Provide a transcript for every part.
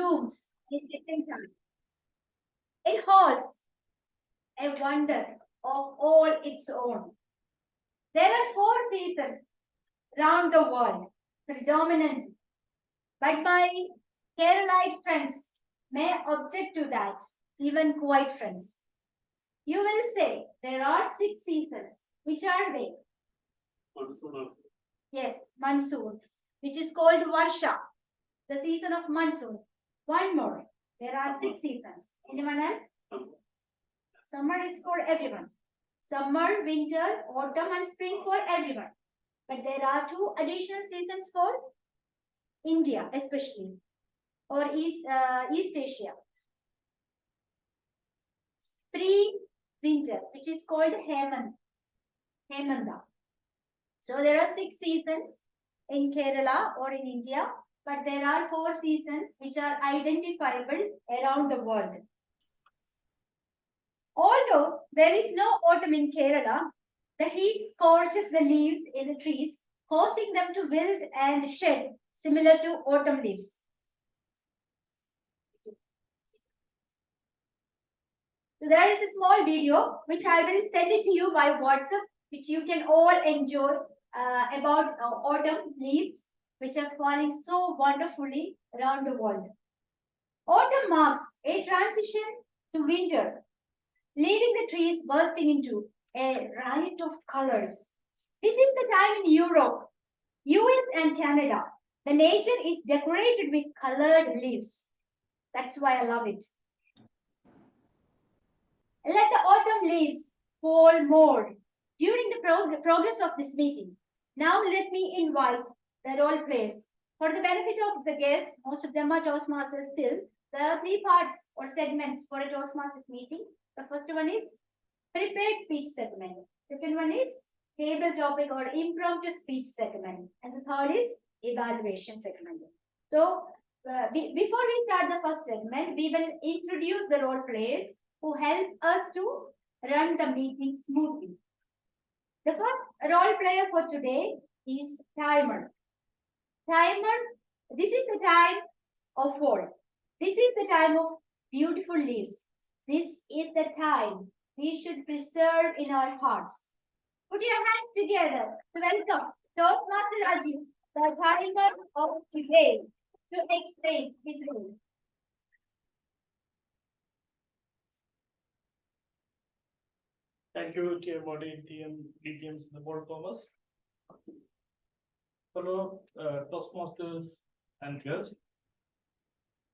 blooms in second time. It holds a wonder of all its own. There are 4 seasons round the world, predominantly, but my Keralite friends may object to that, even Kuwait friends. You will say there are 6 seasons. Which are they? Monsoon also. Yes, monsoon, which is called Varsha, the season of monsoon. One more. There are 6 seasons. Anyone else? Summer is for everyone. Summer, winter, autumn, and spring for everyone. But there are 2 additional seasons for India, especially, or East Asia. Pre-winter, which is called Hemanta. So there are 6 seasons in Kerala or in India, but there are 4 seasons which are identifiable around the world. Although there is no autumn in Kerala, the heat scorches the leaves in the trees, causing them to wilt and shed, similar to autumn leaves. So there is a small video which I will send it to you by WhatsApp, which you can all enjoy about autumn leaves, which are falling so wonderfully around the world. Autumn marks a transition to winter, leaving the trees bursting into a riot of colors. This is the time in Europe, US and Canada. The nature is decorated with colored leaves. That's why I love it. Let the autumn leaves fall more during the progress of this meeting. Now let me invite the role players. For the benefit of the guests, most of them are Toastmasters still. There are 3 parts or segments for a Toastmasters meeting. The first one is prepared speech segment. Second one is table topic or impromptu speech segment. And the third is evaluation segment. So before we start the first segment, we will introduce the role players who help us to run the meeting smoothly. The first role player for today is timer. Timer, this is the time of fall. This is the time of beautiful leaves. This is the time we should preserve in our hearts. Put your hands together to welcome Toastmaster Rajiv, the timer of today, to explain his role. Thank you, Dear Body, TM, DTMs, the board Thomas. Fellow Toastmasters and guests.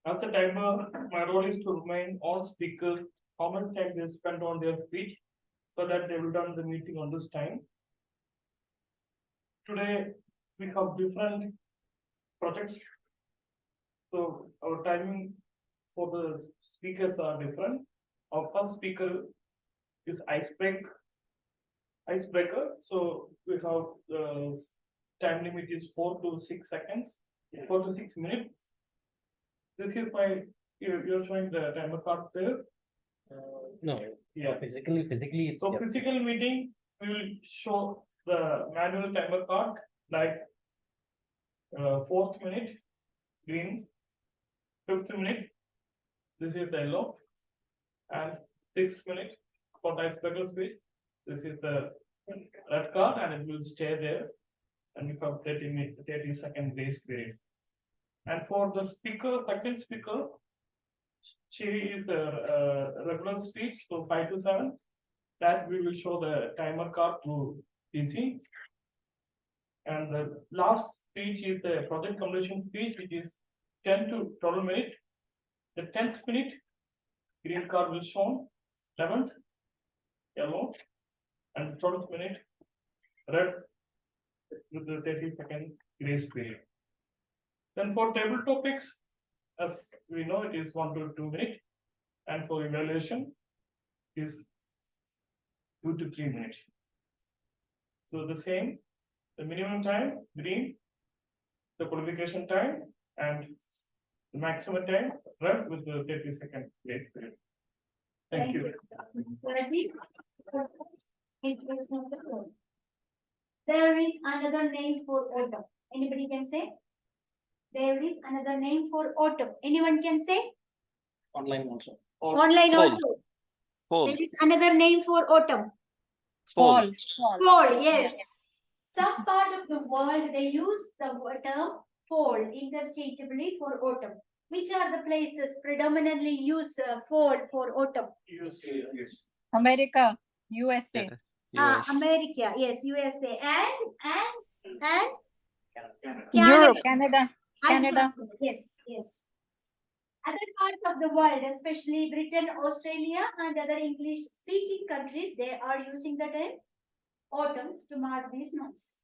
As a timer, my role is to remind all speakers how much time they spend on their speech so that they will run the meeting on this time. Today, we have different projects. So our timing for the speakers are different. Our first speaker is icebreaker. So we have time limit is 4 to 6 seconds, 4 to 6 minutes. This is my, you're showing the timer card there. No, yeah. Physically, it's so physical meeting, we will show the manual timer card like 4th minute, green, 5th minute, this is yellow, and 6th minute for the icebreaker speech. This is the red card and it will stay there. And we have 30-second grace period. And for the speaker, second speaker, she is the regular speech, so 5 to 7. That we will show the timer card to PC. And the last speech is the project completion speech, which is 10 to 12 minutes. The 10th minute, green card will show, 11th, yellow, and 12th minute, red, with the 30-second grace period. Then for table topics, as we know, it is 1 to 2 minutes, and for evaluation is 2 to 3 minutes. So the same, the minimum time, green, the qualification time, and the maximum time, red, with the 30-second grace period. Thank you. There is another name for autumn. Anybody can say? There is another name for autumn. Anyone can say? Online also. Online Fall. also. Fall. There is another name for autumn. Fall. Fall, yes. Some part of the world they use the term fall interchangeably for autumn. Which are the places predominantly use fall for autumn? Yes. America, USA. US. America, yes, USA, and Europe, Canada. Canada. Yes, yes. Other parts of the world, especially Britain, Australia, and other English-speaking countries, they are using the term autumn to mark these months.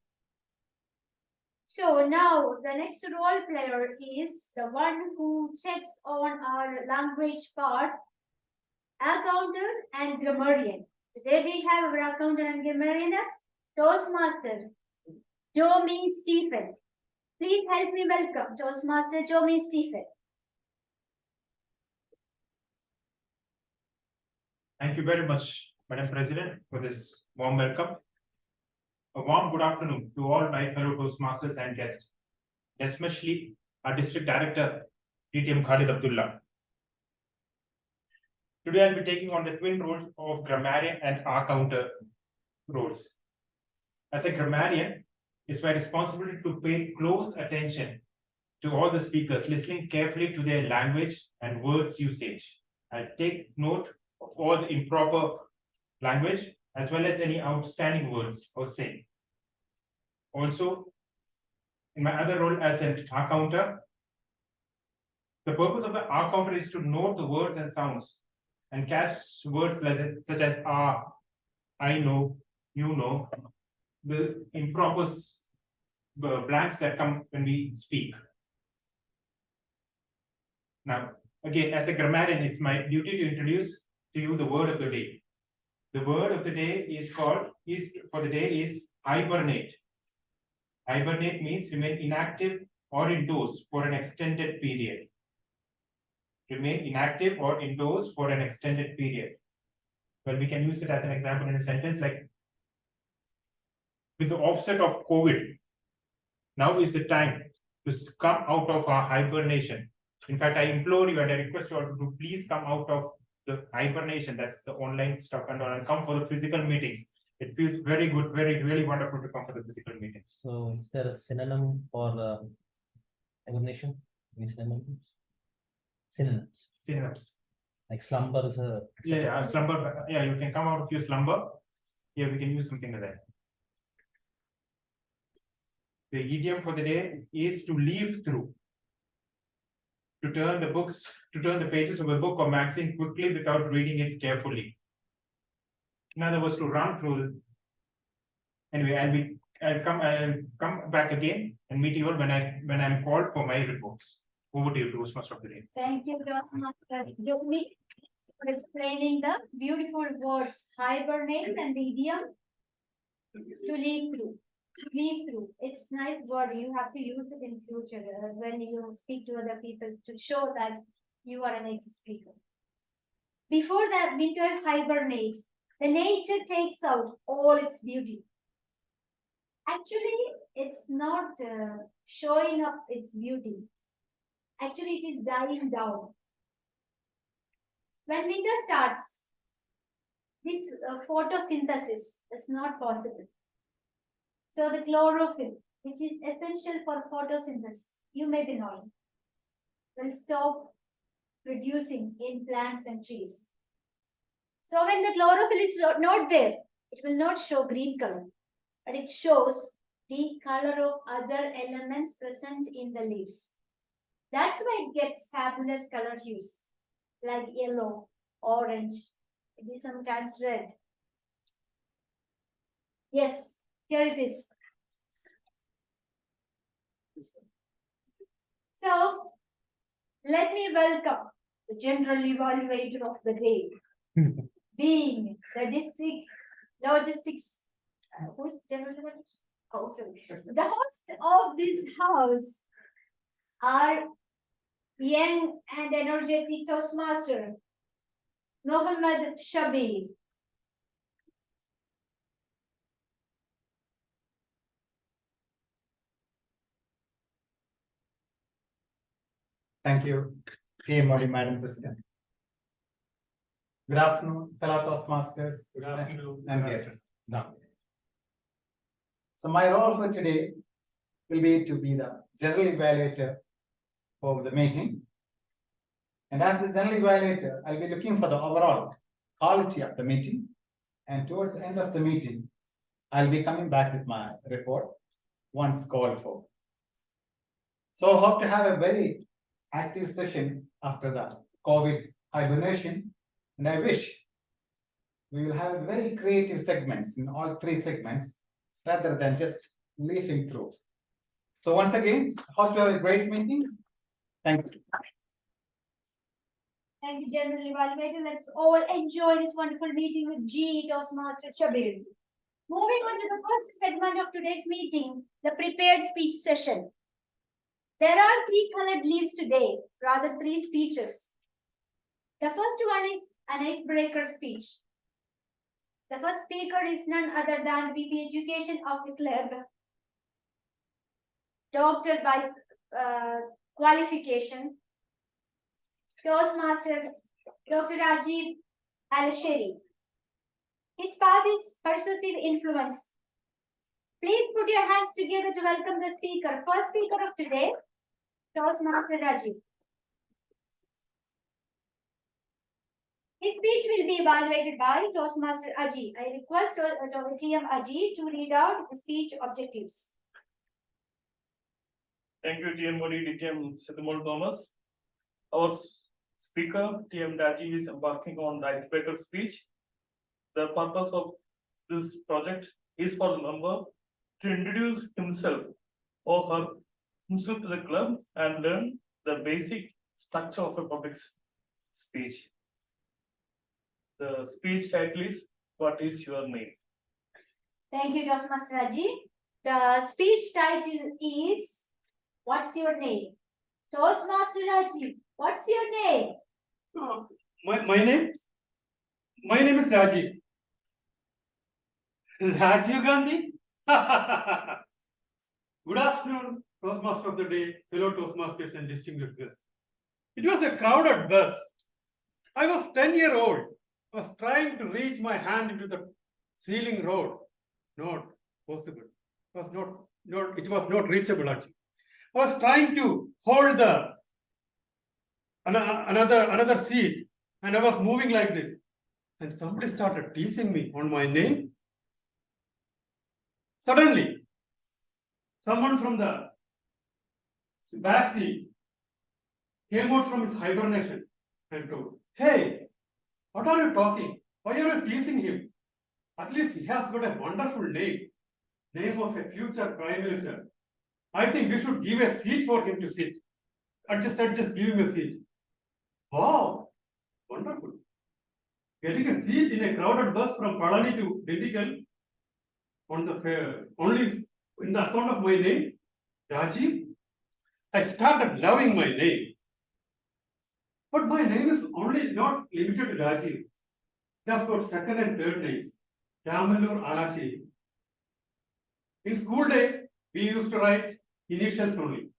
So now the next role player is the one who checks on our language part, accountant and grammarian. Today we have our accountant and grammarian as Toastmaster. Joe means Stephen. Please help me welcome Toastmaster Joe means Stephen. Thank you very much, Madam President, for this warm welcome. A warm good afternoon to all my fellow Toastmasters and guests, especially our District Director, DTM Khalid Abdullah. Today I'll be taking on the twin roles of grammarian and accountant roles. As a grammarian, it's my responsibility to pay close attention to all the speakers, listening carefully to their language and words usage. I'll take note of all the improper language as well as any outstanding words or saying. Also, in my other role as an accountant, the purpose of the accountant is to note the words and sounds and catch words such as I know, you know, the improper blanks that come when we speak. Now, again, as a grammarian, it's my duty to introduce to you the word of the day. The word of the day is hibernate. Hibernate means remain inactive or indoors for an extended period. Remain inactive or indoors for an extended period. Well, we can use it as an example in a sentence like, with the offset of COVID, now is the time to come out of our hibernation. In fact, I implore you and I request you all to please come out of the hibernation, that's the online stuff, and all, and come for the physical meetings. It feels very good, really wonderful to come for the physical meetings. So is there a synonym for hibernation? Any synonyms? Synonyms. Synonyms. Like slumber is a Slumber. Yeah, you can come out of your slumber. Yeah, we can use something like that. The idiom for the day is to leaf through. To turn the pages of a book or magazine quickly without reading it carefully. In other words, to run through. Anyway, I'll come back again and meet you all when I'm called for my reports. Over to you, Toastmaster of the day. Thank you, Toastmaster Joe for explaining the beautiful words hibernate and the idiom to leaf through. Leaf through. It's nice word. You have to use it in future when you speak to other people to show that you are a native speaker. Before that, winter hibernate. The nature takes out all its beauty. Actually, it's not showing up its beauty. Actually, it is dying down. When winter starts, this photosynthesis is not possible. So the chlorophyll, which is essential for photosynthesis, you may be knowing, will stop producing in plants and trees. So when the chlorophyll is not there, it will not show green color, but it shows the color of other elements present in the leaves. That's why it gets fabulous color hues, like yellow, orange, maybe sometimes red. Yes. Here it is. So, let me welcome the general evaluator of the day, being the district logistics. Who's general evaluator? Oh, sorry. The host of this house are young and energetic Toastmaster, Mohammed Shabir. Thank you, TM Modi, Madam President. Good afternoon, fellow Toastmasters. Good afternoon. And guests. So my role for today will be to be the general evaluator for the meeting. And as the general evaluator, I'll be looking for the overall quality of the meeting. And towards the end of the meeting, I'll be coming back with my report once called for. So hope to have a very active session after the COVID hibernation. And I wish we will have very creative segments in all three segments rather than just leafing through. So once again, hope you have a great meeting. Thank you. Thank you, General Evaluator. Let's all enjoy this wonderful meeting with G. Toastmaster Shabir. Moving on to the first segment of today's meeting, the prepared speech session. There are three colored leaves today, rather three speeches. The first one is an icebreaker speech. The first speaker is none other than VP Education of the club, doctor by qualification, Toastmaster Dr. Rajiv Alasheri. His path is persuasive influence. Please put your hands together to welcome the speaker. First speaker of today, Toastmaster Rajiv. His speech will be evaluated by Toastmaster Aji. I request TM Aji to read out the speech objectives. Thank you, TM Modi, DTM Sidamol Thomas. Our speaker, TM Rajiv, is embarking on the icebreaker speech. The purpose of this project is for the member to introduce himself or himself to the club and learn the basic structure of a public speech. The speech title is, "What is your name?" Thank you, Toastmaster Aji. The speech title is, "What's your name?" Toastmaster Rajiv, what's your name? My name is Rajiv. Rajiv Gandhi. Good afternoon, Toastmaster of the day, fellow Toastmasters and distinguished guests. It was a crowded bus. I was 10-year old. I was trying to reach my hand into the ceiling rod. Not possible. It was not reachable actually. I was trying to hold the another seat, and I was moving like this. And somebody started teasing me on my name. Suddenly, someone from the back seat came out from his hibernation and told, "Hey, what are you talking? Why are you teasing him? At least he has got a wonderful name of a future prime minister. I think we should give a seat for him to sit. Just give him a seat." Wow, wonderful. Getting a seat in a crowded bus from Palani to Dindigul on the fair, only in the account of my name, Rajiv. I started loving my name. But my name is only not limited to Rajiv. It has got second and third names. Ramalur Alasi. In school days, we used to write initials only.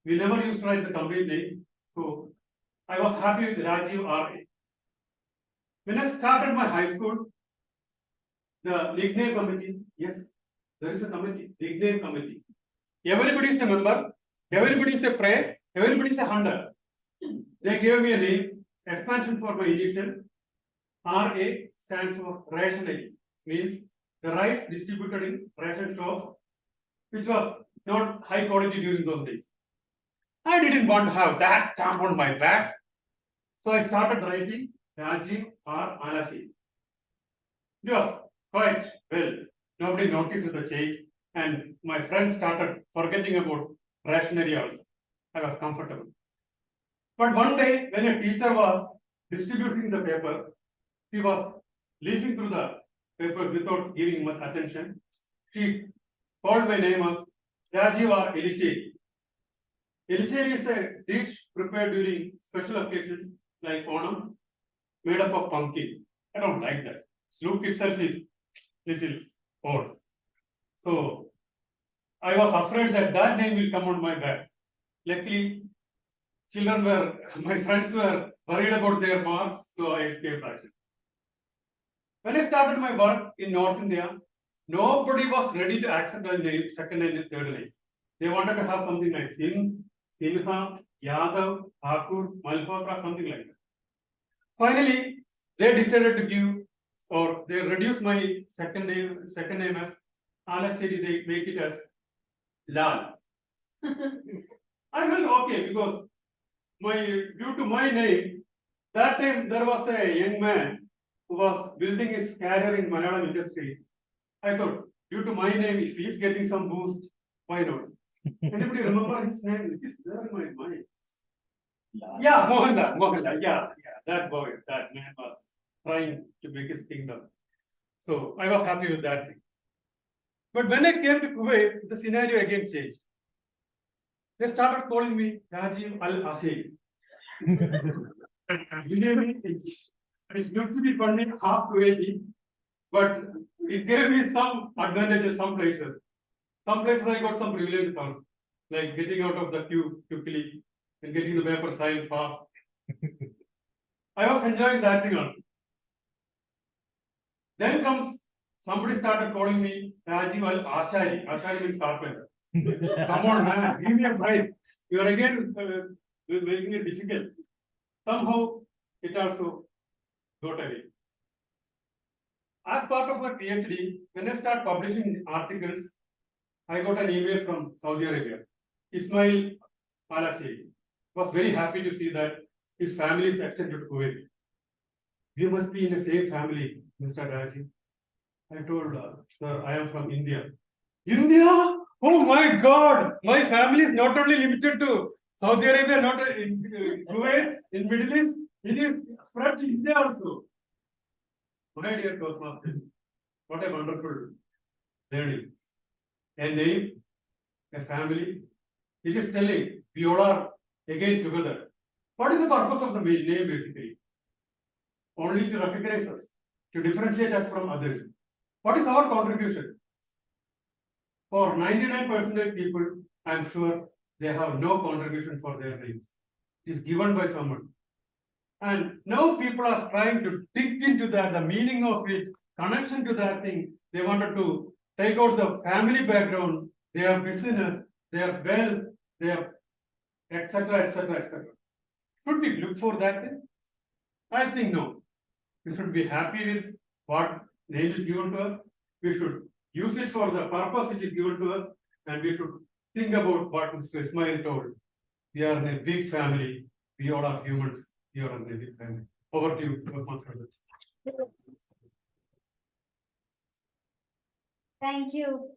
We never used to write the complete name. So I was happy with Rajiv R.A. When I started my high school, the nickname committee, yes, there is a committee, nickname committee. Everybody is a member, everybody is a prayer, everybody is a hunter. They gave me a name, expansion for my initial. RA stands for rationing, means the rice distributed in ration shops, which was not high quality during those days. I didn't want to have that stamp on my back. So I started writing Rajiv R. Alasi. It was quite well. Nobody noticed the change, and my friends started forgetting about rationary also. I was comfortable. But one day, when a teacher was distributing the paper, he was leafing through the papers without giving much attention. She called my name as Rajiv R. Eliseri. Eliseri is a dish prepared during special occasions like Onam, made up of pumpkin. I don't like that. Look itself is little odd. So I was afraid that name will come on my back. Luckily, children were, my friends were worried about their marks, so I escaped actually. When I started my work in North India, nobody was ready to accept my name, second name and third name. They wanted to have something like Singh, Sinha, Yadav, Thakur, Malhotra, something like that. Finally, they decided to give or they reduce my second name as Alasiri, they make it as Lal. I felt okay because due to my name, that time there was a young man who was building his career in Malayalam industry. I thought, due to my name, if he's getting some boost, why not? Anybody remember his name? It is there in my mind. Yeah, Mohanlal, yeah, that boy, that man was trying to make his things up. So I was happy with that thing. But when I came to Kuwait, the scenario again changed. They started calling me Rajiv Al Asiri. You name it, it looks to be funny, half Kuwaiti, but it gave me some advantages some places. Some places I got some privileges also, like getting out of the queue quickly and getting the paper signed fast. I was enjoying that thing also. Then comes somebody started calling me Rajiv Al Ashari. Ashari means carpenter. Come on, man, give me a break. You are again making it difficult. Somehow it also got away. As part of my PhD, when I start publishing articles, I got an email from Saudi Arabia. Ismail Alashiri was very happy to see that his family is extended to Kuwait. We must be in the same family, Mr. Raji. I told, sir, I am from India. India? Oh my God! My family is not only limited to Saudi Arabia, not in Kuwait, in Middle East, it is spread to India also. My dear Toastmasters, what a wonderful learning. A name, a family. It is telling we all are again together. What is the purpose of the name basically? Only to recognize us, to differentiate us from others. What is our contribution? For 99% people, I am sure they have no contribution for their names. It is given by someone. And now people are trying to dig into that, the meaning of it, connection to that thing. They wanted to take out the family background, their business, their wealth, their etc. etc. etc. Should we look for that thing? I think no. We should be happy with what name is given to us. We should use it for the purpose it is given to us, and we should think about what Mr. Ismail told. We are in a big family. We all are humans. We are in a big family. Over to you, Master. Thank you,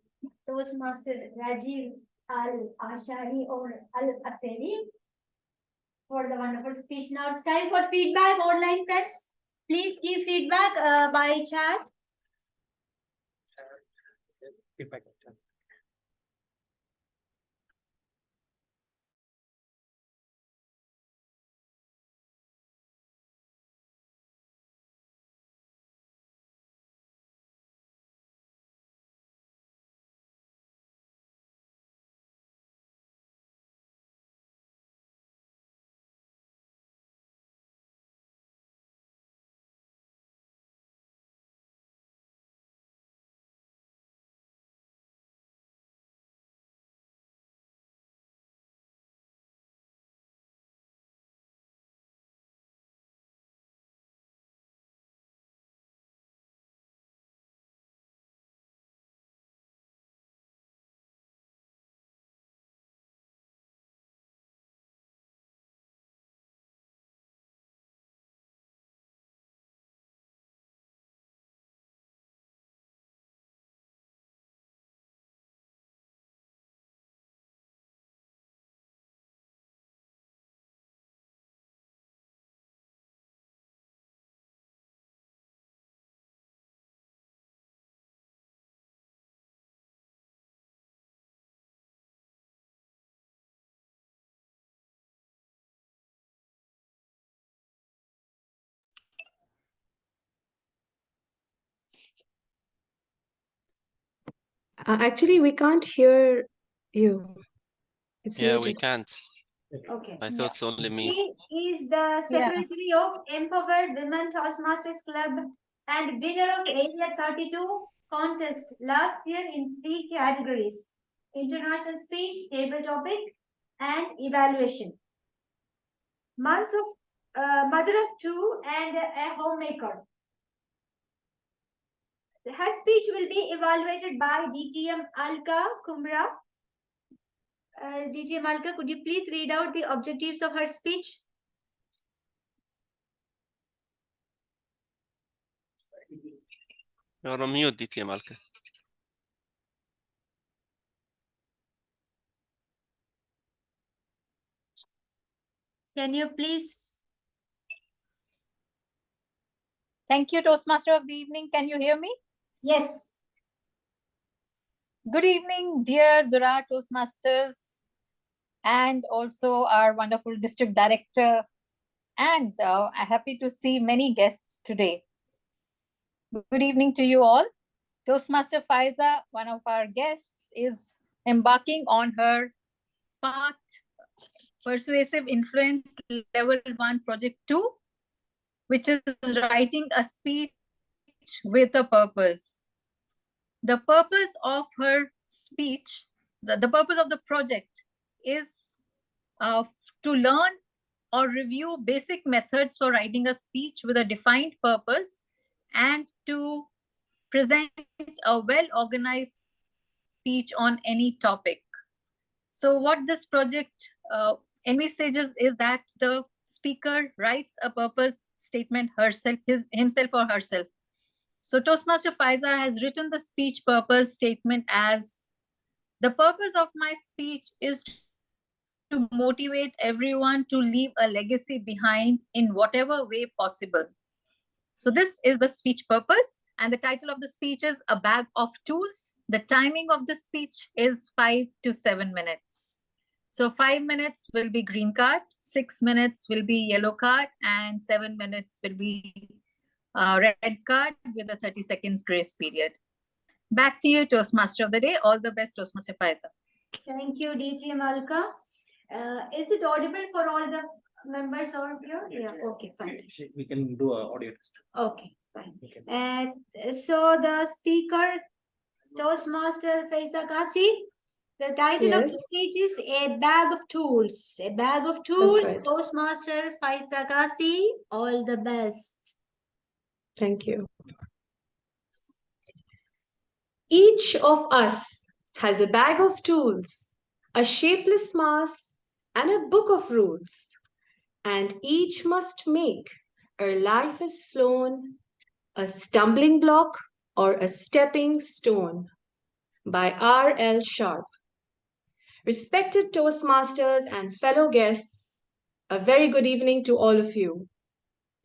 Toastmaster Rajiv Al Ashari or Al Aseri, for the wonderful speech. Now it's time for feedback, online friends. Please give feedback by chat. Actually, we can't hear you. It's Yeah, we muted. can't. Okay. I thought it's only me. She is the secretary of Empowered Women Toastmasters Club and winner of Area 32 contest last year in 3 categories: international speech, table topic, and evaluation. Months of mother of two and a homemaker. Her speech will be evaluated by DTM Alka Kumra. DTM Alka, could you please read out the objectives of her speech? You're on mute, DT Malka. Can you please? Thank you, Toastmaster of the evening. Can you hear me? Yes. Good evening, dear Durrar Toastmasters, and also our wonderful district director. And I'm happy to see many guests today. Good evening to you all. Toastmaster Faiza, one of our guests, is embarking on her path Persuasive Influence Level 1 Project 2, which is writing a speech with a purpose. The purpose of her speech, the purpose of the project is to learn or review basic methods for writing a speech with a defined purpose and to present a well-organized speech on any topic. So what this project envisages is that the speaker writes a purpose statement himself or herself. So Toastmaster Faiza has written the speech purpose statement as, the purpose of my speech is to motivate everyone to leave a legacy behind in whatever way possible. So this is the speech purpose, and the title of the speech is A Bag of Tools. The timing of the speech is 5 to 7 minutes. So 5 minutes will be green card, 6 minutes will be yellow card, and 7 minutes will be red card with a 30 seconds grace period. Back to you, Toastmaster of the day. All the best, Toastmaster Faiza. Thank you, DT Malka. Is it audible for all the members over here? Yeah, okay, fine. We can do an audio test. Okay, fine. Okay. And so the speaker, Toastmaster Faiza Kasi, the title of the Yes. speech is A Bag of Tools. A Bag of Tools, right. Toastmaster Faiza Kasi, all the best. Thank you. Each of us has a bag of tools, a shapeless mass, and a book of rules. And each must make, ere life is flown, a stumbling block or a stepping stone. By R.L. Sharp. Respected Toastmasters and fellow guests, a very good evening to all of you.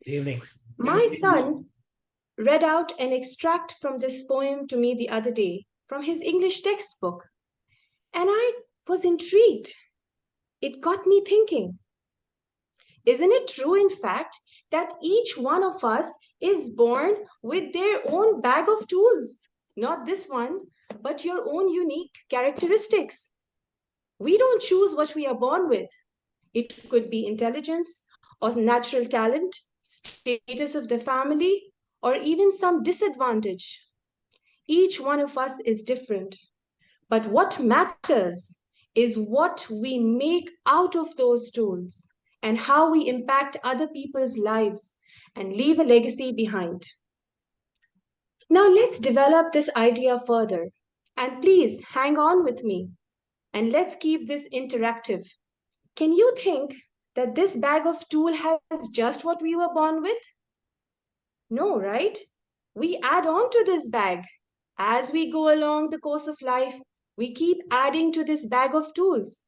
Good evening. My son read out an extract from this poem to me the other day from his English textbook, and I was intrigued. It got me thinking. Isn't it true, in fact, that each one of us is born with their own bag of tools? Not this one, but your own unique characteristics. We don't choose what we are born with. It could be intelligence or natural talent, status of the family, or even some disadvantage. Each one of us is different. But what matters is what we make out of those tools and how we impact other people's lives and leave a legacy behind. Now let's develop this idea further. And please hang on with me and let's keep this interactive. Can you think that this bag of tool has just what we were born with? No, right? We add on to this bag. As we go along the course of life, we keep adding to this bag of tools.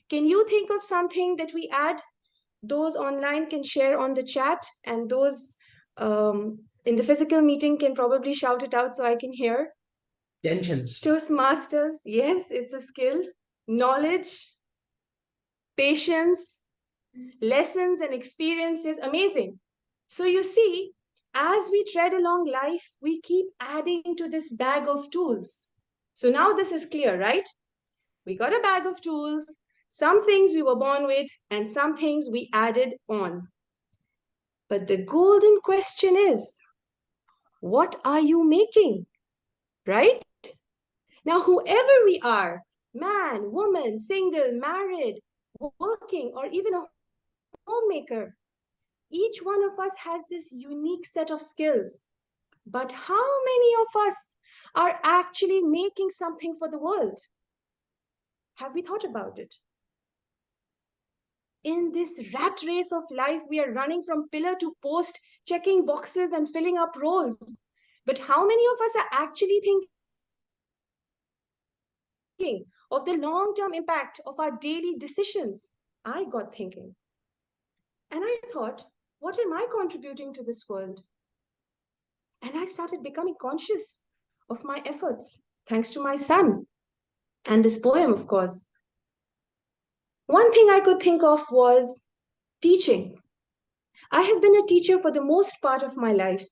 Can you think of something that we add? Those online can share on the chat, and those in the physical meeting can probably shout it out so I can hear. Tensions. Toastmasters, yes, it's a skill. Knowledge, patience, lessons and experiences, amazing. So you see, as we tread along life, we keep adding to this bag of tools. So now this is clear, right? We got a bag of tools. Some things we were born with, and some things we added on. But the golden question is, what are you making? Right? Now, whoever we are, man, woman, single, married, working, or even a homemaker, each one of us has this unique set of skills. But how many of us are actually making something for the world? Have we thought about it? In this rat race of life, we are running from pillar to post, checking boxes and filling up roles. But how many of us are actually thinking of the long-term impact of our daily decisions? I got thinking. And I thought, what am I contributing to this world? And I started becoming conscious of my efforts, thanks to my son and this poem, of course. One thing I could think of was teaching. I have been a teacher for the most part of my life,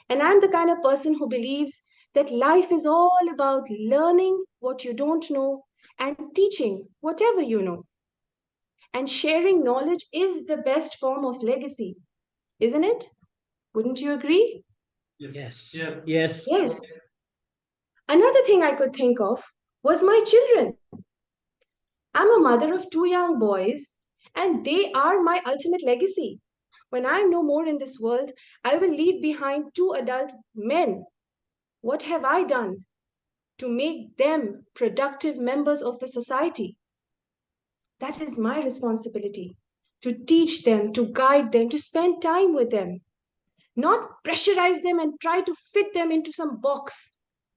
and I'm the kind of person who believes that life is all about learning what you don't know and teaching whatever you know. And sharing knowledge is the best form of legacy, isn't it? Wouldn't you agree? Yes. Yes. Yes. Yes. Another thing I could think of was my children. I'm a mother of 2 young boys, and they are my ultimate legacy. When I'm no more in this world, I will leave behind 2 adult men. What have I done to make them productive members of the society? That is my responsibility, to teach them, to guide them, to spend time with them. Not pressurize them and try to fit them into some box,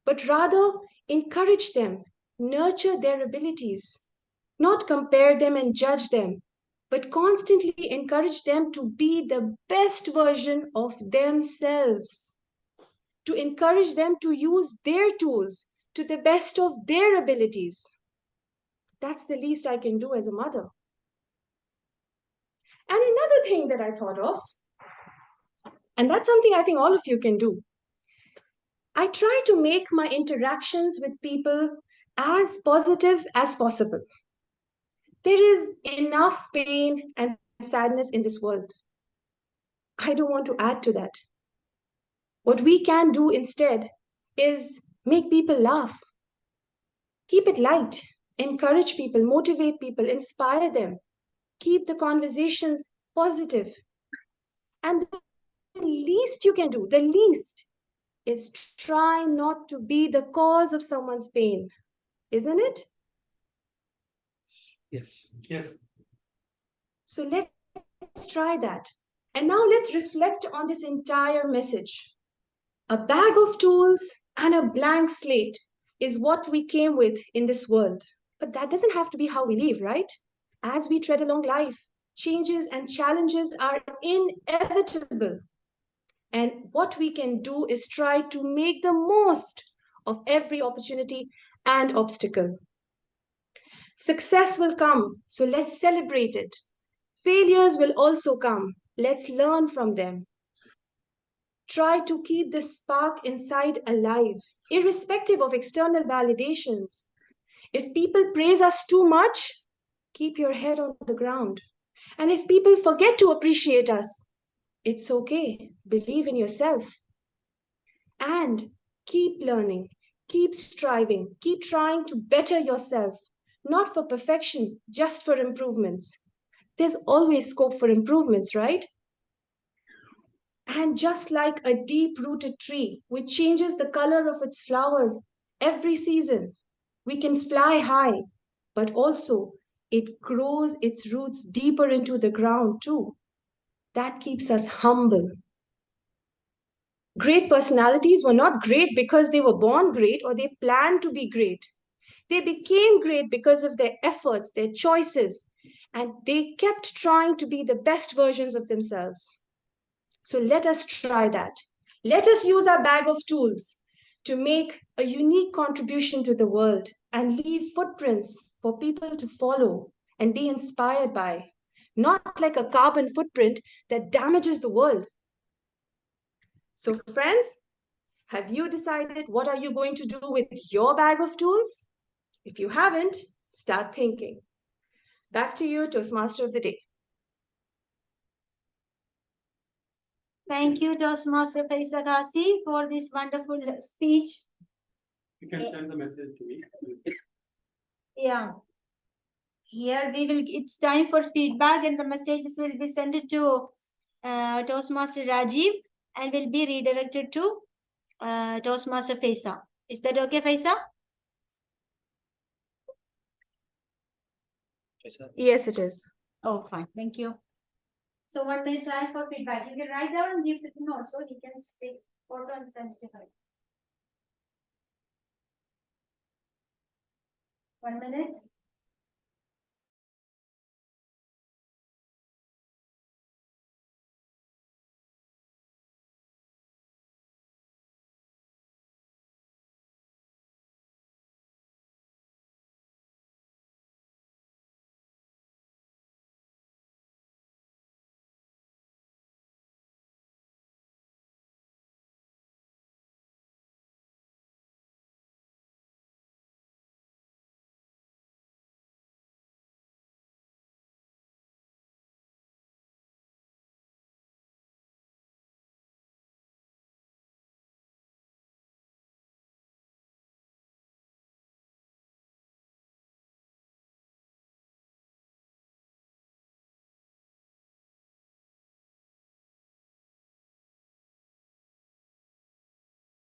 but rather encourage them, nurture their abilities, not compare them and judge them, but constantly encourage them to be the best version of themselves, to encourage them to use their tools to the best of their abilities. That's the least I can do as a mother. And another thing that I thought of, and that's something I think all of you can do, I try to make my interactions with people as positive as possible. There is enough pain and sadness in this world. I don't want to add to that. What we can do instead is make people laugh. Keep it light, encourage people, motivate people, inspire them, keep the conversations positive. And the least you can do, the least, is try not to be the cause of someone's pain, isn't it? Yes. Yes. So let's try that. And now let's reflect on this entire message. A bag of tools and a blank slate is what we came with in this world. But that doesn't have to be how we live, right? As we tread along life, changes and challenges are inevitable. And what we can do is try to make the most of every opportunity and obstacle. Success will come, so let's celebrate it. Failures will also come. Let's learn from them. Try to keep the spark inside alive, irrespective of external validations. If people praise us too much, keep your head on the ground. And if people forget to appreciate us, it's okay. Believe in yourself. And keep learning, keep striving, keep trying to better yourself, not for perfection, just for improvements. There's always scope for improvements, right? And just like a deep-rooted tree, which changes the color of its flowers every season, we can fly high, but also it grows its roots deeper into the ground too. That keeps us humble. Great personalities were not great because they were born great or they planned to be great. They became great because of their efforts, their choices, and they kept trying to be the best versions of themselves. So let us try that. Let us use our bag of tools to make a unique contribution to the world and leave footprints for people to follow and be inspired by, not like a carbon footprint that damages the world. So friends, have you decided what are you going to do with your bag of tools? If you haven't, start thinking. Back to you, Toastmaster of the Day. Thank you, Toastmaster Faisa Kasi, for this wonderful speech. You can send the message to me. Yeah. Here we will, it's time for feedback and the messages will be sent to Toastmaster Rajiv and will be redirected to Toastmaster Faisa. Is that okay, Faisa? Yes, it is. Oh, fine. Thank you. So 1 minute time for feedback. You can write down and give to him also. He can take photo and send it to her. 1 minute.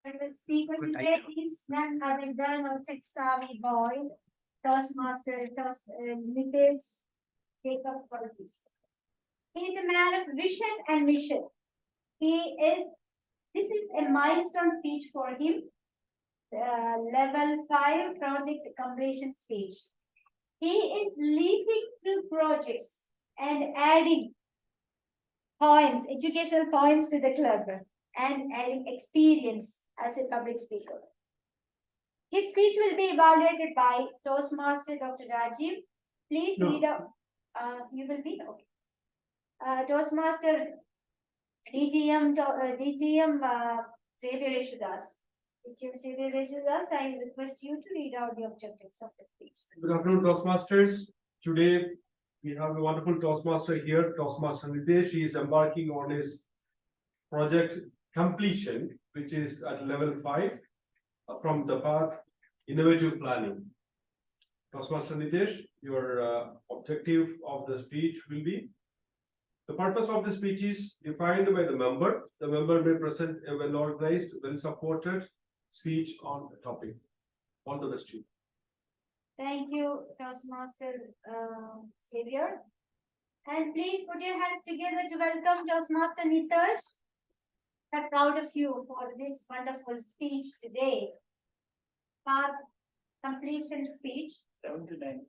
The speaker today is none other than our tech-savvy boy, Toastmaster Nitesh Jacob Curtis. He is a man of vision and mission. This is a milestone speech for him, level 5 project completion speech. He is leaping through projects and adding points, educational points to the club and adding experience as a public speaker. His speech will be evaluated by Toastmaster Dr. Rajiv. Please No. read out. You will be okay. Toastmaster DGM Xavier Yeshudas. DGM Xavier Yeshudas, I request you to read out the objectives of the speech. Good afternoon, Toastmasters. Today, we have a wonderful Toastmaster here, Toastmaster Nitesh. He is embarking on his project completion, which is at level 5 from the path innovative planning. Toastmaster Nitesh, your objective of the speech will be: the purpose of the speech is defined by the member. The member may present a well-organized, well-supported speech on the topic. All the best to you. Thank you, Toastmaster Xavier. And please put your hands together to welcome Toastmaster Nitesh. I'm proud of you for this wonderful speech today. Path completion speech. 7 to 9.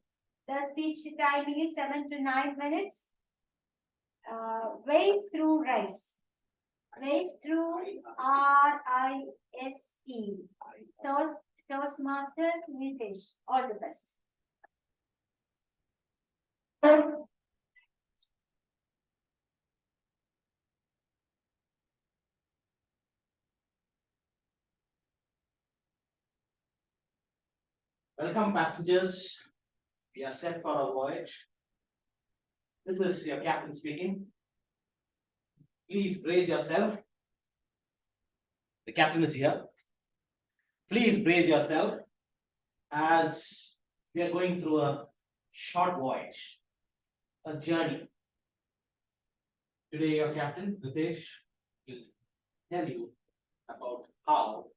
The speech timing is 7 to 9 minutes. Waves through rice. Waves through RISE. Toastmaster Nitesh. All the best. Welcome passengers. We are set for our voyage. This is your captain speaking. Please brace yourself. The captain is here. Please brace yourself as we are going through a short voyage, a journey. Today, your captain, Nitesh, will tell you about how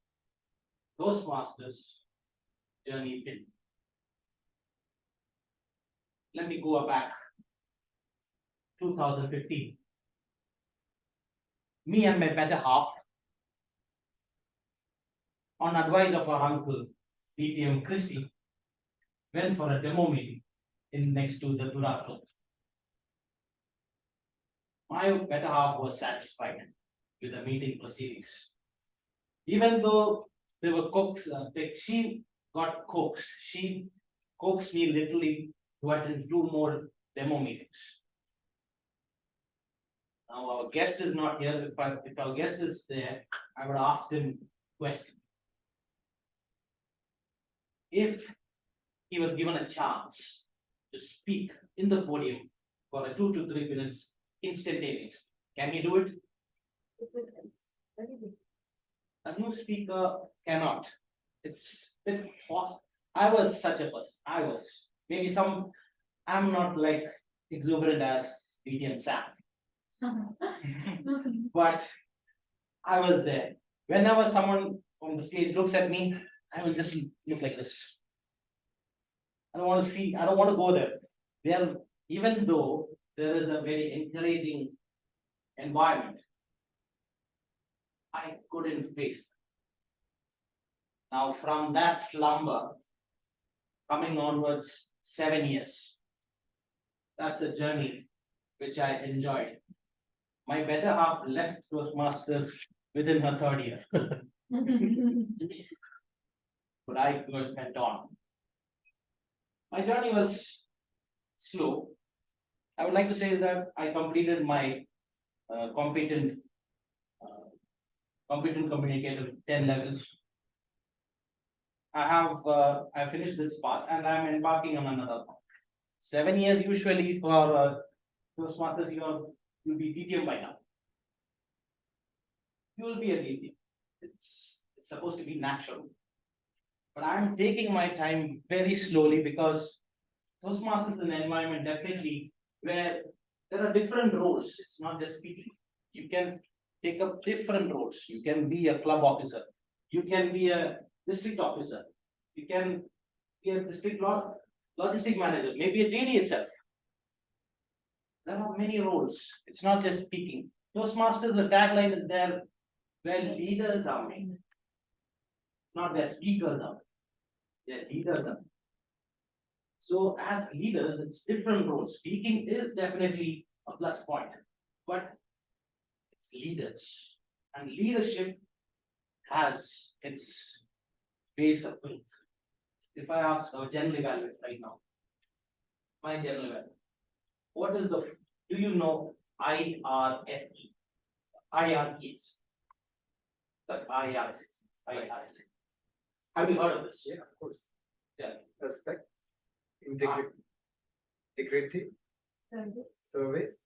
Toastmasters journey been. Let me go back 2015. Me and my better half, on advice of our uncle, DTM Christie, went for a demo meeting in next to the Durrar Toastmasters. My better half was satisfied with the meeting proceedings. Even though there were cooks, she got coaxed. She coaxed me literally to attend 2 more demo meetings. Now our guest is not here. If our guest is there, I would ask him a question. If he was given a chance to speak in the podium for a 2 to 3 minutes instantaneous. Can he do it? A new speaker cannot. It's a bit possible. I was such a person. I was maybe some. I'm not like exuberant as BTM Sam, but I was there. Whenever someone on the stage looks at me, I will just look like this. I don't want to see. I don't want to go there. There, even though there is a very encouraging environment, I couldn't face. Now, from that slumber, coming onwards, 7 years. That's a journey which I enjoyed. My better half left Toastmasters within her 3rd year. But I went on. My journey was slow. I would like to say that I completed my competent communicator 10 levels. I finished this part and I'm embarking on another part. 7 years usually for Toastmasters, you'll be DTM by now. You will be a DTM. It's supposed to be natural. But I'm taking my time very slowly because Toastmasters is an environment definitely where there are different roles. It's not just speaking. You can take up different roles. You can be a club officer. You can be a district officer. You can be a district logistic manager, maybe a DD itself. There are many roles. It's not just speaking. Toastmasters, the tagline is there where leaders are made. Not where speakers are. They're leaders are. So as leaders, it's different roles. Speaking is definitely a plus point, but it's leaders. And leadership has its base of growth. If I ask our general evaluate right now, my general evaluate, what is do you know IRSE? IRES. The IRS. Have you heard of this? Yeah, of course. Yeah. Respect, integrity, service.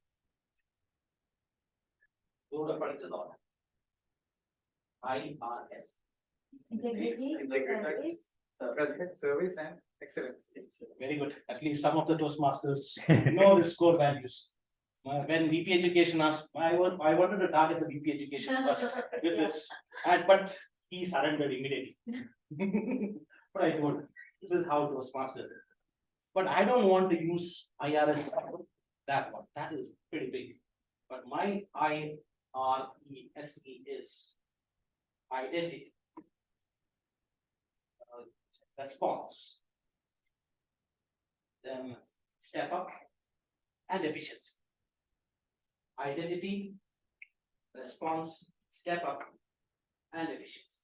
Go to front of the order. IRS. Integrity, service. Respect, service, and excellence. Very good. At least some of the Toastmasters know the core values. When VP Education asked, I wanted to target the VP Education first with this, but he surrendered immediately. But I told, this is how Toastmasters. But I don't want to use IRS, that one. That is pretty big. But my IRESE is identity, response, then step up, and efficiency. Identity, response, step up, and efficiency.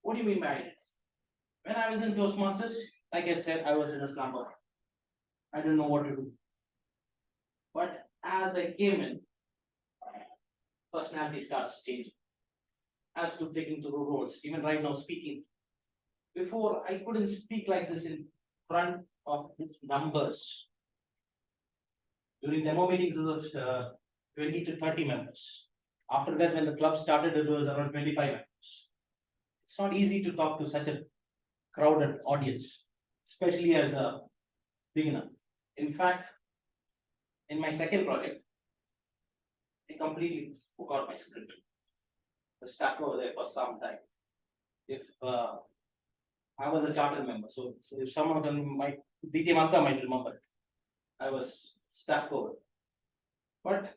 What do you mean by identity? When I was in Toastmasters, like I said, I was in a slumber. I didn't know what to do. But as I came in, personality starts changing. As to taking to the roads, even right now speaking. Before, I couldn't speak like this in front of numbers. During demo meetings, it was 20 to 30 members. After that, when the club started, it was around 25 members. It's not easy to talk to such a crowded audience, especially as a beginner. In fact, in my second project, I completely forgot my script. I was stuck over there for some time. If I was a chartered member, so if some of them might, DT Manta might remember, I was stuck over. But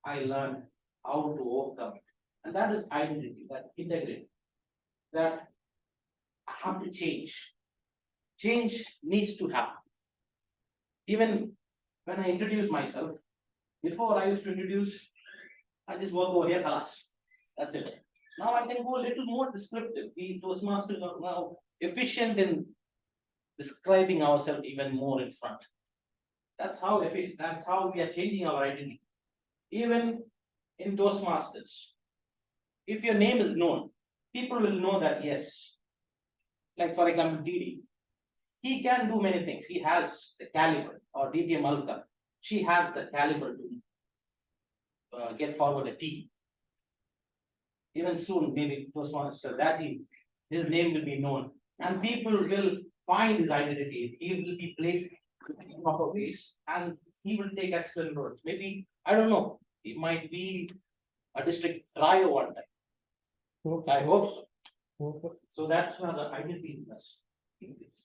I learned how to overcome it. And that is identity, that integrity, that I have to change. Change needs to happen. Even when I introduce myself, before I used to introduce, I just walk over here, class. That's it. Now I can go a little more descriptive. We Toastmasters are now efficient in describing ourselves even more in front. That's how efficient, that's how we are changing our identity. Even in Toastmasters, if your name is known, people will know that yes. Like for example, Didi. he can do many things. He has the caliber, or DTM Alka. She has the caliber to get forward a team. Even soon, maybe Toastmaster Raji, his name will be known, and people will find his identity. He will be placed in proper ways, and he will take excellent roles. Maybe, I don't know, he might be a district trio one time. I hope so. So that's where the identity must increase.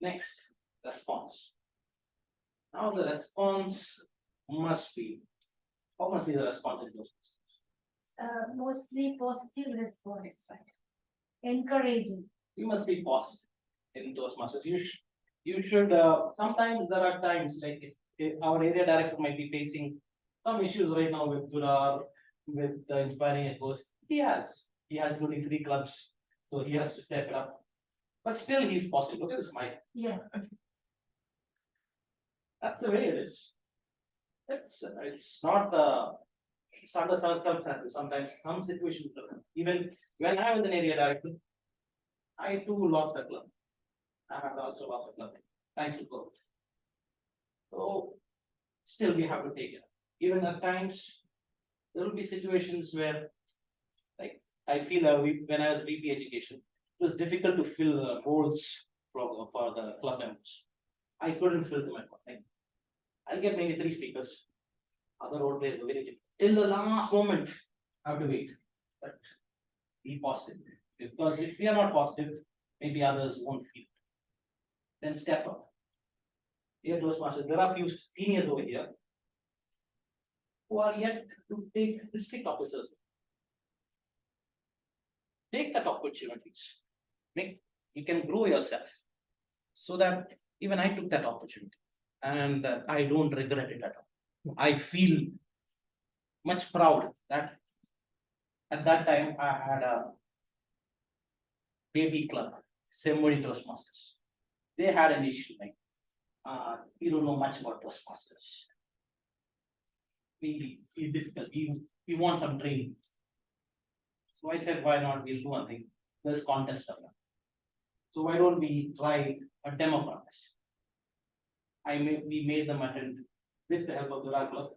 Next, response. Now the response must be, how must be the response in those? Mostly positive response. Encouraging. You must be positive in Toastmasters. You should, sometimes there are times like our area director might be facing some issues right now with Durrar, with the inspiring echoes. He has only 3 clubs, so he has to step it up. But still he's positive. Look at the smile. Yeah. That's the way it is. It's not it's under circumstances. Sometimes some situations, even when I was an area director, I too lost a club. I have also lost a club. Thanks to God. So still we have to take it. Even at times there will be situations where, like, I feel when I was VP education, it was difficult to fill the roles for the club members. I couldn't fill them at one time. I'll get maybe 3 speakers. Other role players are very different. Till the last moment, I have to wait. But be positive. Because if we are not positive, maybe others won't feel. Then step up. Here, Toastmasters, there are few seniors over here who are yet to take district officers. Take that opportunities. You can grow yourself. So that even I took that opportunity. And I don't regret it at all. I feel much proud that at that time I had a baby club, Semuri Toastmasters. They had an issue like, you don't know much about Toastmasters. We difficult. We want some training. So I said, why not? We'll do one thing. There's contest of that. So why don't we try a demo contest? We made them attend with the help of the Durrar Club.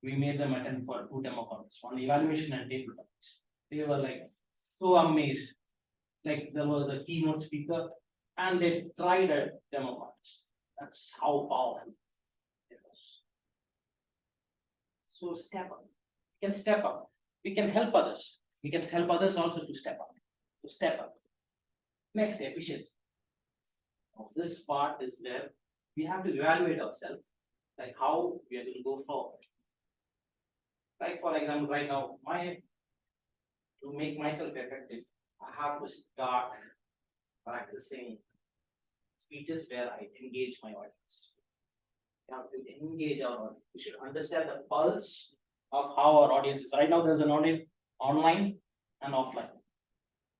We made them attend for 2 demo contests, one evaluation and table contest. They were like so amazed. Like there was a keynote speaker and they tried a demo contest. That's how powerful it was. So step up. We can step up. We can help others. We can help others also to step up. To step up. Next, efficiency. Now, this part is where we have to evaluate ourselves, like how we are going to go forward. Like for example, right now, to make myself effective, I have to start practicing speeches where I engage my audience. We have to engage our audience. We should understand the pulse of how our audience is. Right now, there's an audience online and offline.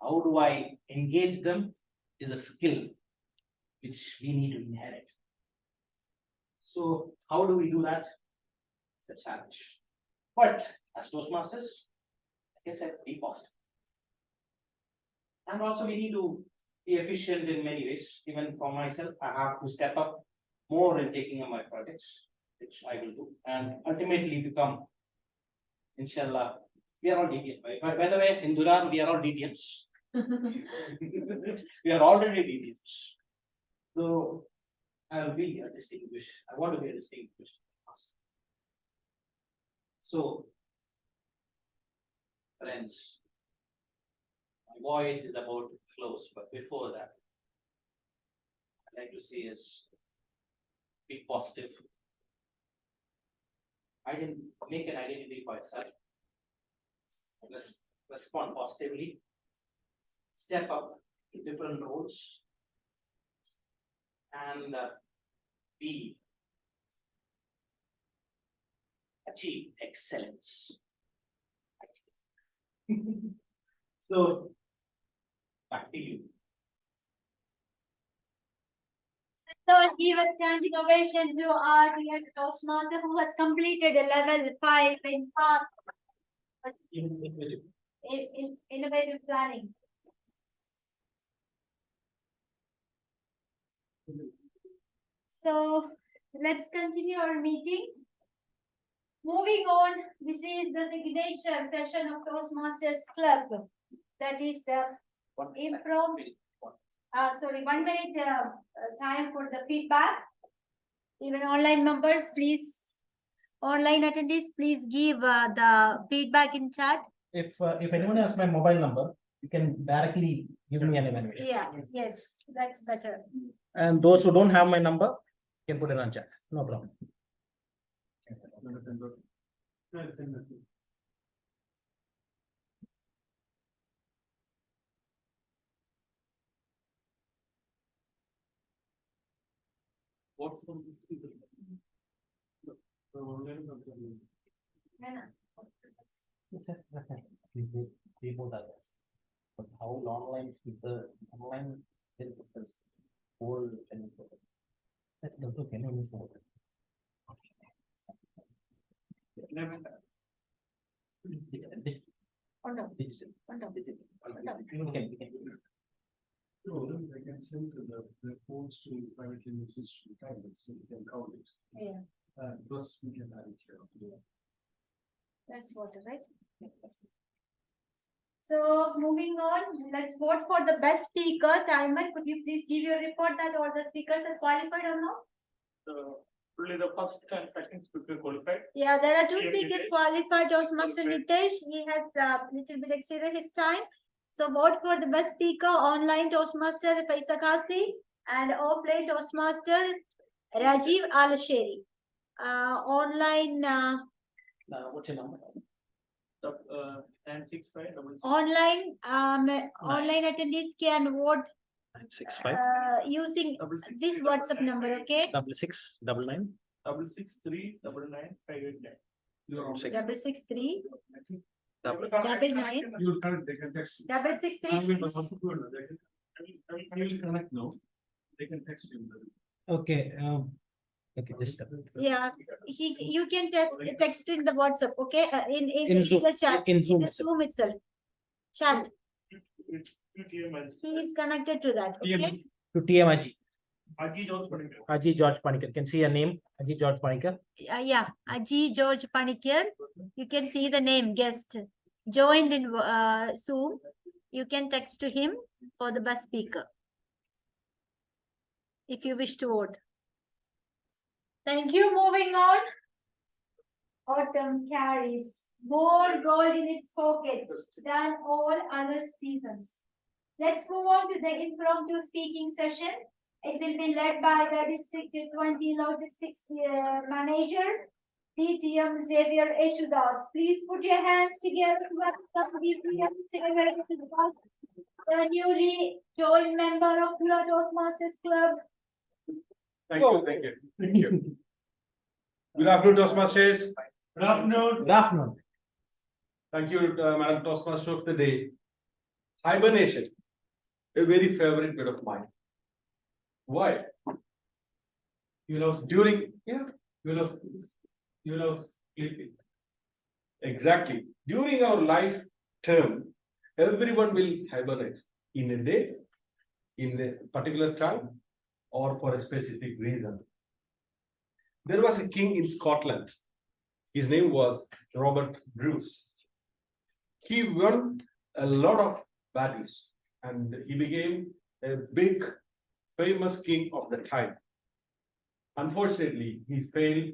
How do I engage them is a skill which we need to inherit. So how do we do that? It's a challenge. But as Toastmasters, like I said, be positive. And also we need to be efficient in many ways. Even for myself, I have to step up more in taking on my projects, which I will do, and ultimately become, inshallah, we are all DTMs. By the way, in Durrar, we are all DTMs. We are already DTMs. So I want to be a distinguished master. So, friends, my voyage is about to close, but before that, I'd like to say is be positive. I didn't make an identity for itself. Let's respond positively. Step up to different roles and achieve excellence. So, back to you. So give a standing ovation to our dear Toastmaster who has completed a level 5 in innovative planning. So let's continue our meeting. Moving on, this is the signature session of Toastmasters Club. That is the improv. Sorry, 1 minute time for the feedback. Even online members, please, online attendees, please give the feedback in chat. If anyone has my mobile number, you can directly give me an evaluation. Yeah, yes, that's better. And those who don't have my number, you can put it on chat. No problem. What's the speaker? They both are there. But how online speaker, online is whole and that does not any for Oh no, digital. oh no. We can. So then they can send to the phones to privately message to the client, so we can count it. Yeah, Plus we can add it here. that's water, right? So moving on, let's vote for the best speaker. Timer, could you please give your report that all the speakers are qualified or not? Only the first and second speaker qualified. Yeah, there are two Yeah, speakers Nitesh. qualified. Toastmaster Qualified. Nitesh, he has little bit exceeded his time. So vote for the best speaker, online Toastmaster Faisa Kasi and offline Toastmaster Rajiv Alasheri. Online, What's your number? 965 online, online attendees can vote 965 using this WhatsApp number, okay? 6699 66399 You're on. 663 Double 99 You will connect, they can text you. 663. I will connect now. They can text you. Okay. Okay, just Yeah, you can text in the WhatsApp, okay? In Zoom, the chat, in Zoom the Zoom itself. Chat. He is connected to that, okay? to TMIG. Aji George Panikar. Aji George Panikar. Can see a name. Aji George Panikar. Yeah, Aji George Panikar. You can see the name guest joined in Zoom. You can text to him for the best speaker if you wish to vote. Thank you. Moving on. Autumn carries more gold in its pocket than all other seasons. Let's move on to the impromptu speaking session. It will be led by the District 20 Logistics Manager, DTM Xavier Eshudas. Please put your hands together to welcome DTM Xavier Eshudas, the newly joined member of Durrar Toastmasters Club. Thank you, thank you, thank you. Good afternoon, Toastmasters. Good afternoon. Good afternoon. Thank you, Madam Toastmaster of the day. Hibernation, a very favorite bit of mine. Why? During, sleeping. Exactly. During our life term, everyone will hibernate in a day, in a particular time, or for a specific reason. There was a king in Scotland. His name was Robert Bruce. He won a lot of battles and he became a big, famous king of the time. Unfortunately, he failed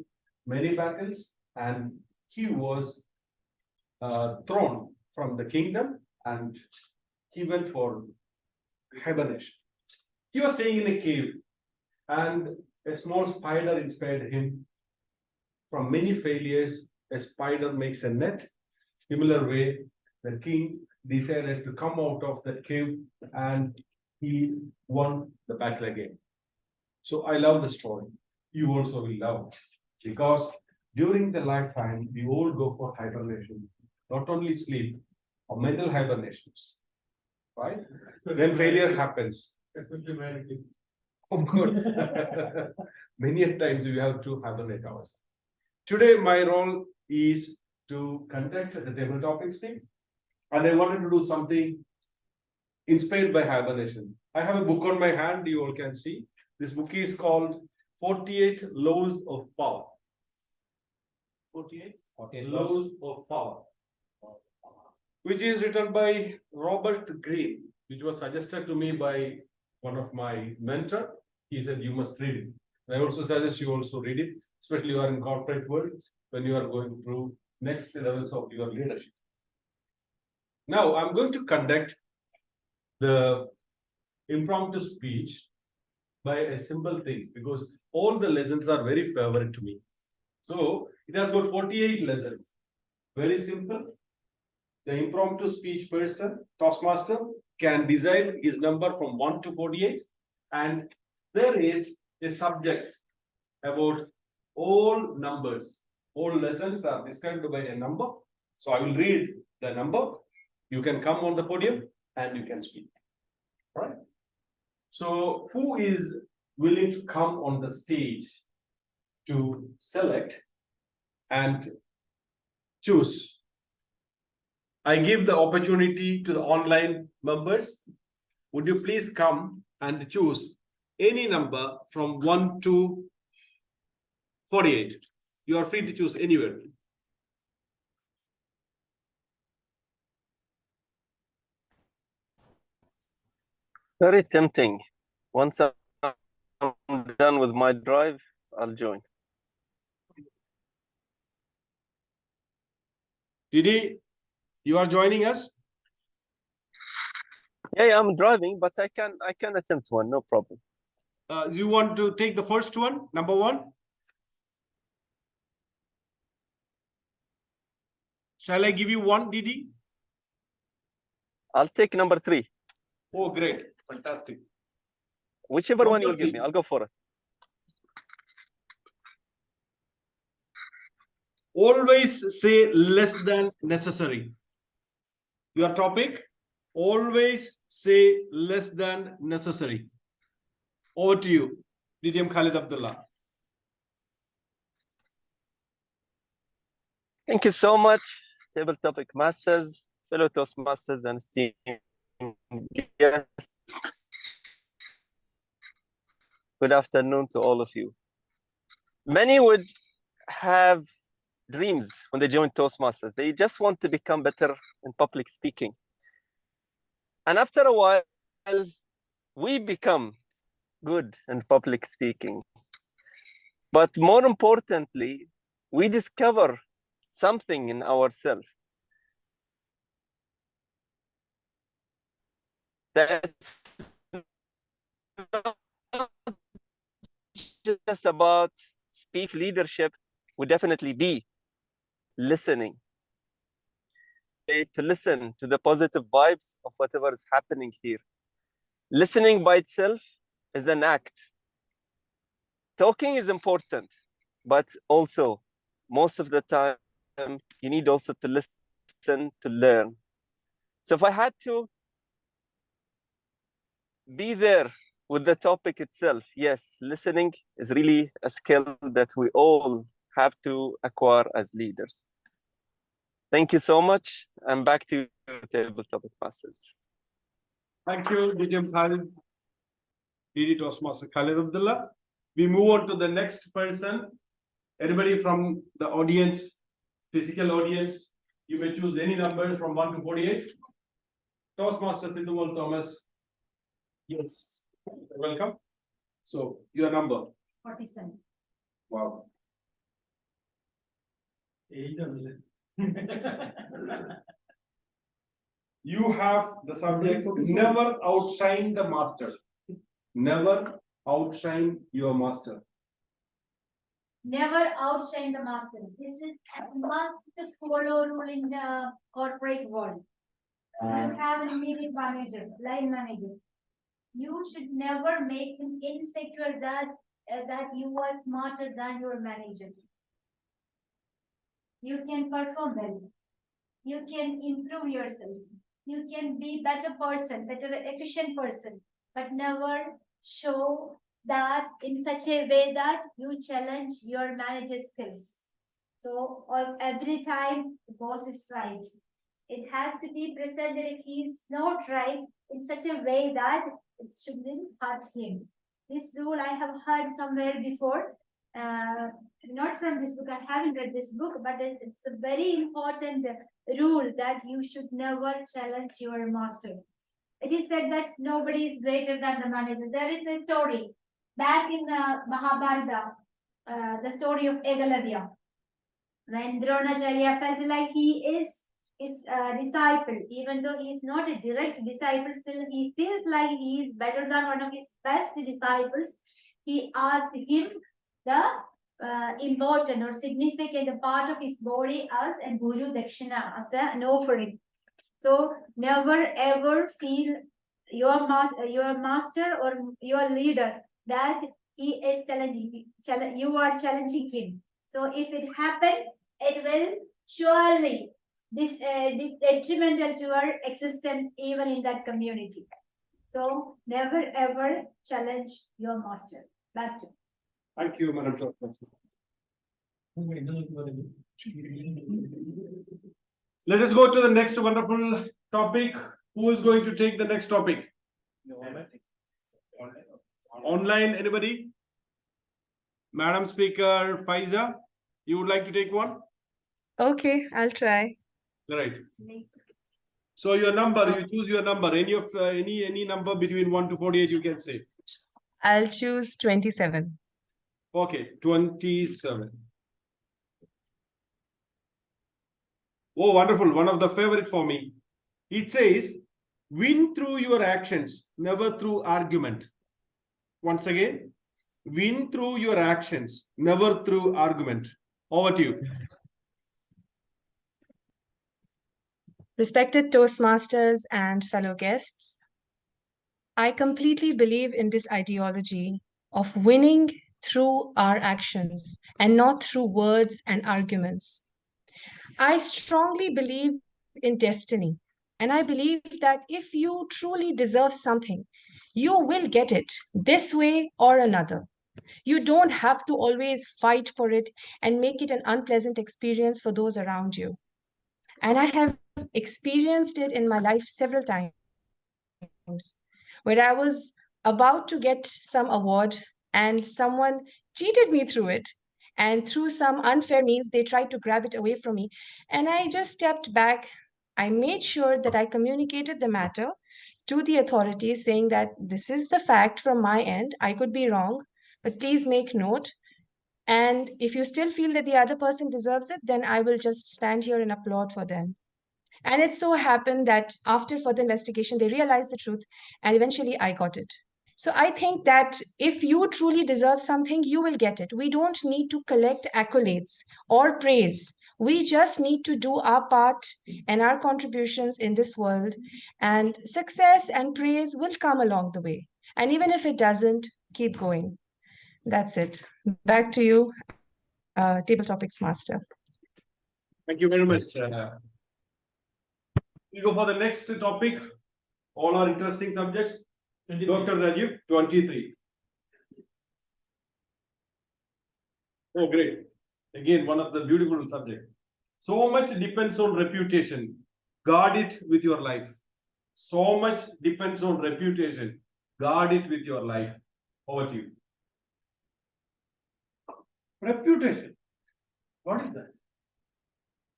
many battles and he was thrown from the kingdom and he went for hibernation. He was staying in a cave and a small spider inspired him. From many failures, a spider makes a net. Similar way, the king decided to come out of that cave and he won the battle again. So I love the story. You also will love, because during the lifetime, we all go for hibernation, not only sleep or mental hibernations, right? Then failure happens. Of course. Many a times we have to hibernate ourselves. Today, my role is to conduct the tabletop team, and I wanted to do something inspired by hibernation. I have a book on my hand, you all can see. This book is called 48 Laws of Power. 48 Laws of Power, which is written by Robert Greene, which was suggested to me by one of my mentor. He said, you must read it. I also suggest you also read it, especially you are in corporate world, when you are going through next levels of your leadership. Now, I'm going to conduct the impromptu speech by a simple thing, because all the lessons are very favorite to me. So, it has got 48 lessons. Very simple. The impromptu speech person, Toastmaster, can decide his number from 1 to 48. And there is a subject about all numbers. All lessons are described by a number. So I will read the number. You can come on the podium and you can speak. All right. So who is willing to come on the stage to select and choose? I give the opportunity to the online members. Would you please come and choose any number from 1 to 48? You are free to choose anywhere. Very tempting. Once I'm done with my drive, I'll join. Didi, you are joining us? Yeah, I'm driving, but I can attempt one, no problem. You want to take the first one, number 1? Shall I give you one, Didi? I'll take number 3. Oh, great. Fantastic. Whichever one Number you'll give 3. me, I'll go for it. Always say less than necessary. Your topic, always say less than necessary. Over to you, DTM Khalid Abdullah. Thank you so much, Table Topic Masters, fellow Toastmasters, and esteemed guests. Good afternoon to all of you. Many would have dreams when they join Toastmasters. They just want to become better in public speaking. And after a while, we become good in public speaking. But more importantly, we discover something in ourselves that's not just about speech leadership, would definitely be listening. To listen to the positive vibes of whatever is happening here. Listening by itself is an act. Talking is important, but also most of the time you need also to listen to learn. So if I had to be there with the topic itself, yes, listening is really a skill that we all have to acquire as leaders. Thank you so much. And back to you, Table Topic Masters. Thank you, DTM Khalid. DD Toastmaster Khalid Abdullah. We move on to the next person. Anybody from the audience, physical audience, you may choose any number from 1 to 48. Toastmaster Sidhumal Thomas. Yes. Welcome. So, your number. 47. Wow. You have the subject, never outshine the master. Never outshine your master. Never outshine the master. This is a must follow rule in the corporate world. You have an immediate manager, line manager. You should never make him insecure that you are smarter than your manager. You can perform well. You can improve yourself. You can be better person, better efficient person, but never show that in such a way that you challenge your manager's skills. So every time the boss is right, it has to be presented if he's not right in such a way that it shouldn't hurt him. This rule I have heard somewhere before. Not from this book, I haven't read this book, but it's a very important rule that you should never challenge your master. It is said that nobody is greater than the manager. There is a story back in Mahabharata, the story of Ekalavya, when Dronacharya felt like he is his disciple, even though he is not a direct disciple, still he feels like he is better than one of his best disciples. He asked him the important or significant part of his body as a guru dakshina, as an offering. So never ever feel your master or your leader that he is challenging you are challenging him. So if it happens, it will surely this detrimental to your existence even in that community. So never ever challenge your master. Back to Thank you, Madam Chair. Let us go to the next wonderful topic. Who is going to take the next topic? Online, anybody? Madam Speaker Faiza, you would like to take one? Okay, I'll try. Right. So your number, you choose your number. Any of any number between 1 to 48, you can say. I'll choose 27. Okay, 27. Oh, wonderful. One of the favorite for me. It says, win through your actions, never through argument. Once again, win through your actions, never through argument. Over to you. Respected Toastmasters and fellow guests, I completely believe in this ideology of winning through our actions and not through words and arguments. I strongly believe in destiny, and I believe that if you truly deserve something, you will get it this way or another. You don't have to always fight for it and make it an unpleasant experience for those around you. And I have experienced it in my life several times, where I was about to get some award and someone cheated me through it. And through some unfair means, they tried to grab it away from me. And I just stepped back. I made sure that I communicated the matter to the authorities, saying that this is the fact from my end. I could be wrong, but please make note. And if you still feel that the other person deserves it, then I will just stand here and applaud for them. And it so happened that after further investigation, they realized the truth, and eventually I got it. So I think that if you truly deserve something, you will get it. We don't need to collect accolades or praise. We just need to do our part and our contributions in this world, and success and praise will come along the way. And even if it doesn't, keep going. That's it. Back to you, Table Topics Master. Thank you very much. We go for the next topic. All are interesting subjects. Dr. Rajiv, 23. Oh, great. Again, one of the beautiful subjects. So much depends on reputation. Guard it with your life. So much depends on reputation. Guard it with your life. Over to you. Reputation. What is that?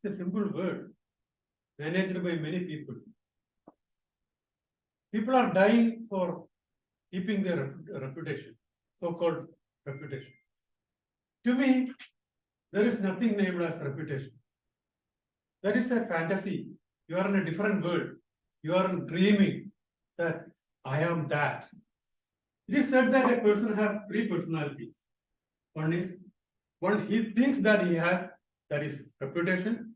It's a simple word managed by many people. People are dying for keeping their reputation, so-called reputation. To me, there is nothing named as reputation. That is a fantasy. You are in a different world. You are dreaming that I am that. It is said that a person has 3 personalities. One he thinks that he has, that is reputation.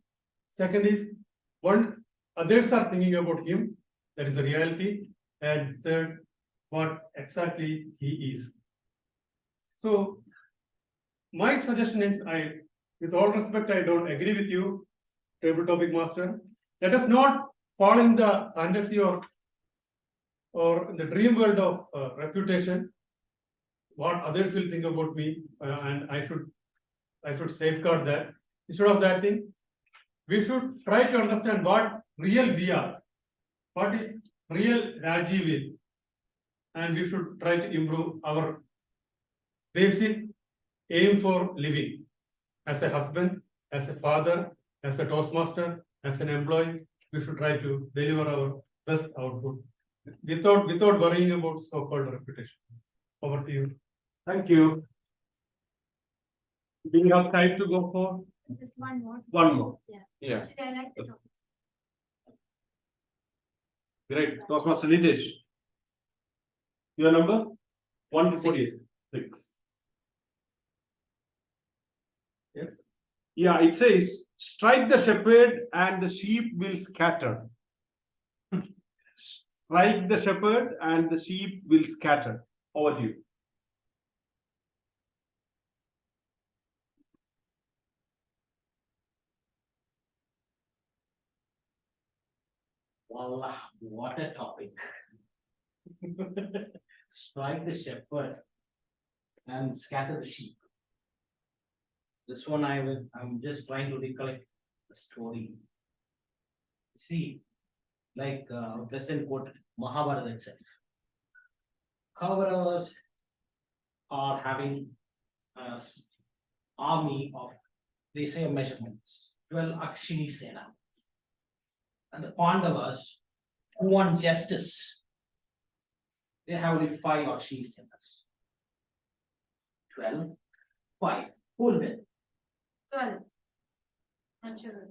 Second is one others are thinking about him, that is the reality. And third, what exactly he is. So my suggestion is, with all respect, I don't agree with you, Table Topic Master. Let us not fall in the fantasy or in the dream world of reputation. What others will think about me, and I should safeguard that. Instead of that thing, we should try to understand what real we are, what is real Rajiv is, and we should try to improve our basic aim for living. As a husband, as a father, as a Toastmaster, as an employee, we should try to deliver our best output without worrying about so-called reputation. Over to you. Thank you. Do you have time to go for Just one more. one more? Yeah. Yeah, Actually, I like the topic. great. Toastmaster Nitesh. Your number? 1 to 48. 6. Yes. Yeah, it says, strike the shepherd and the sheep will scatter. Strike the shepherd and the sheep will scatter. Over to you. Wallah, what a topic. Strike the shepherd and scatter the sheep. This one I'm just trying to recollect the story. See, like President quoted Mahabharata itself. Kauravas are having an army of, they say measurements, 12 Akshini Sena. And the Pandavas, who want justice, they have only 5 Akshini Senas. 12, 5, who will win? 12. Not sure.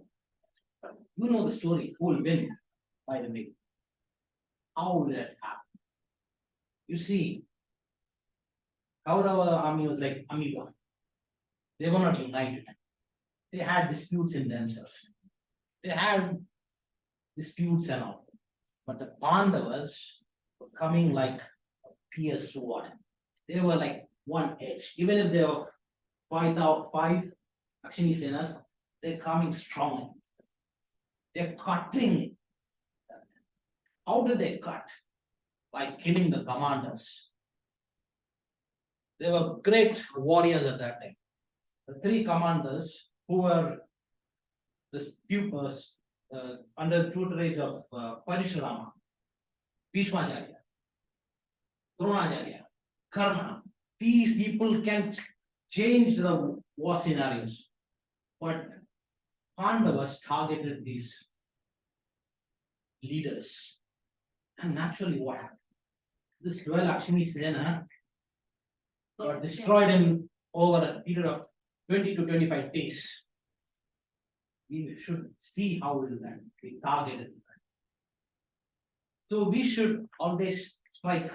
You know the story, who will win, by the way. How will that happen? You see, Kaurava army was like amoeba. They were not united. They had disputes in themselves. They had disputes and all. But the Pandavas were coming like a fierce sword. They were like one edge. Even if they were 5 Akshini Senas, they're coming strong. They're cutting. How did they cut? By killing the commanders. They were great warriors at that time. The 3 commanders who were the pupils under the tutelage of Parashurama, Bhishmacharya, Dronacharya, Karna. These people can change the war scenarios. But Pandavas targeted these leaders. And naturally, what happened? This 12 Akshini Sena got destroyed in over a period of 20 to 25 days. We should see how will that be targeted. So we should always strike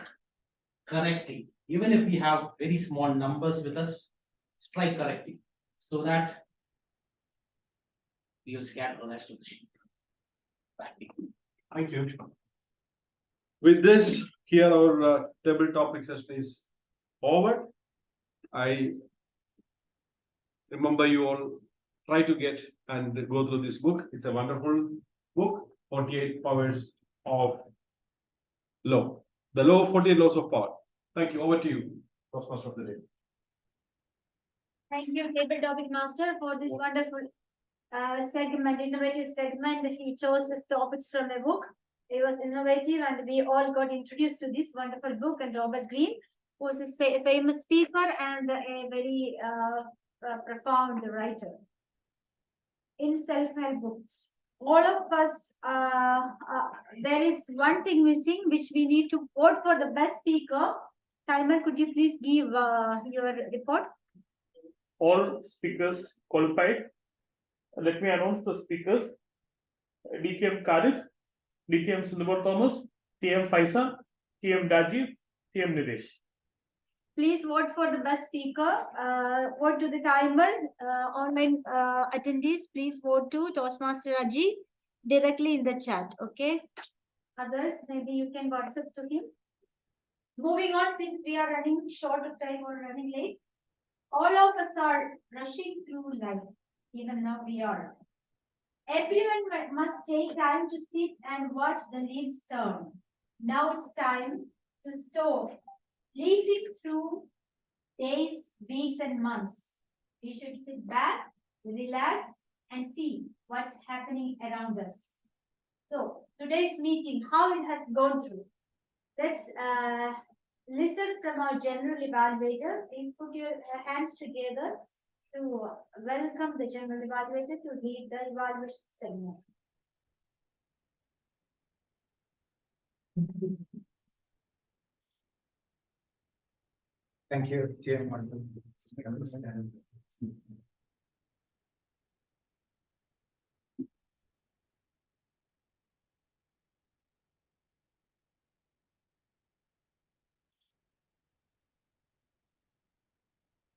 correctly, even if we have very small numbers with us, strike correctly, so that we will scatter the rest of the sheep. Thank you. With this, here our table topic session is over. I remember you all try to get and go through this book. It's a wonderful book, 48 Powers of Law. The law, 48 Laws of Power. Thank you. Over to you, Toastmaster of the day. Thank you, Table Topic Master, for this wonderful segment, innovative segment. He chose his topics from a book. It was innovative, and we all got introduced to this wonderful book. And Robert Greene, who is a famous speaker and a very profound writer in self-help books. All of us, there is one thing missing, which we need to vote for the best speaker. Timer, could you please give your report? All speakers qualified. Let me announce the speakers. DTM Khalid, DTM Sundar Thomas, TM Faisa, TM Dajiv, TM Nidesh. Please vote for the best speaker. Vote to the timer. Online attendees, please vote to Toastmaster Raji directly in the chat. Okay. Others, maybe you can WhatsApp to him. Moving on, since we are running short of time or running late, all of us are rushing through life. Even now we are. Everyone must take time to sit and watch the leaves turn. Now it's time to stop leafing through days, weeks, and months. We should sit back, relax, and see what's happening around us. So today's meeting, how it has gone through. Let's listen from our general evaluator. Please put your hands together to welcome the general evaluator to lead the evaluation segment. Thank you, TM Master.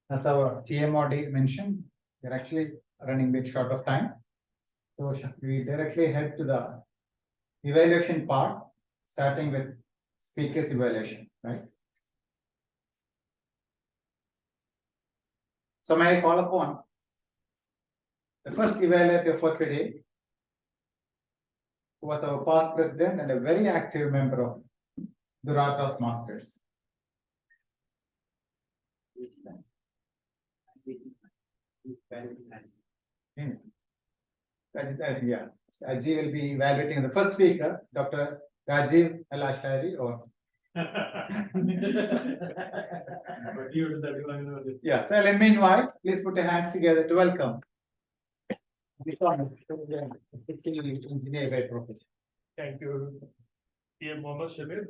As our TMOD mentioned, we're actually running a bit short of time. So we directly head to the evaluation part, starting with speakers evaluation, right? So may I call upon the first evaluator for today, who was our past president and a very active member of Durrar Toastmasters. Yeah, Rajiv will be evaluating the first speaker, Dr. Rajiv Al-Ashari, or yeah, so let me invite, please put your hands together to welcome. Engineer by profession. Thank you, PM Mohammed Shabir.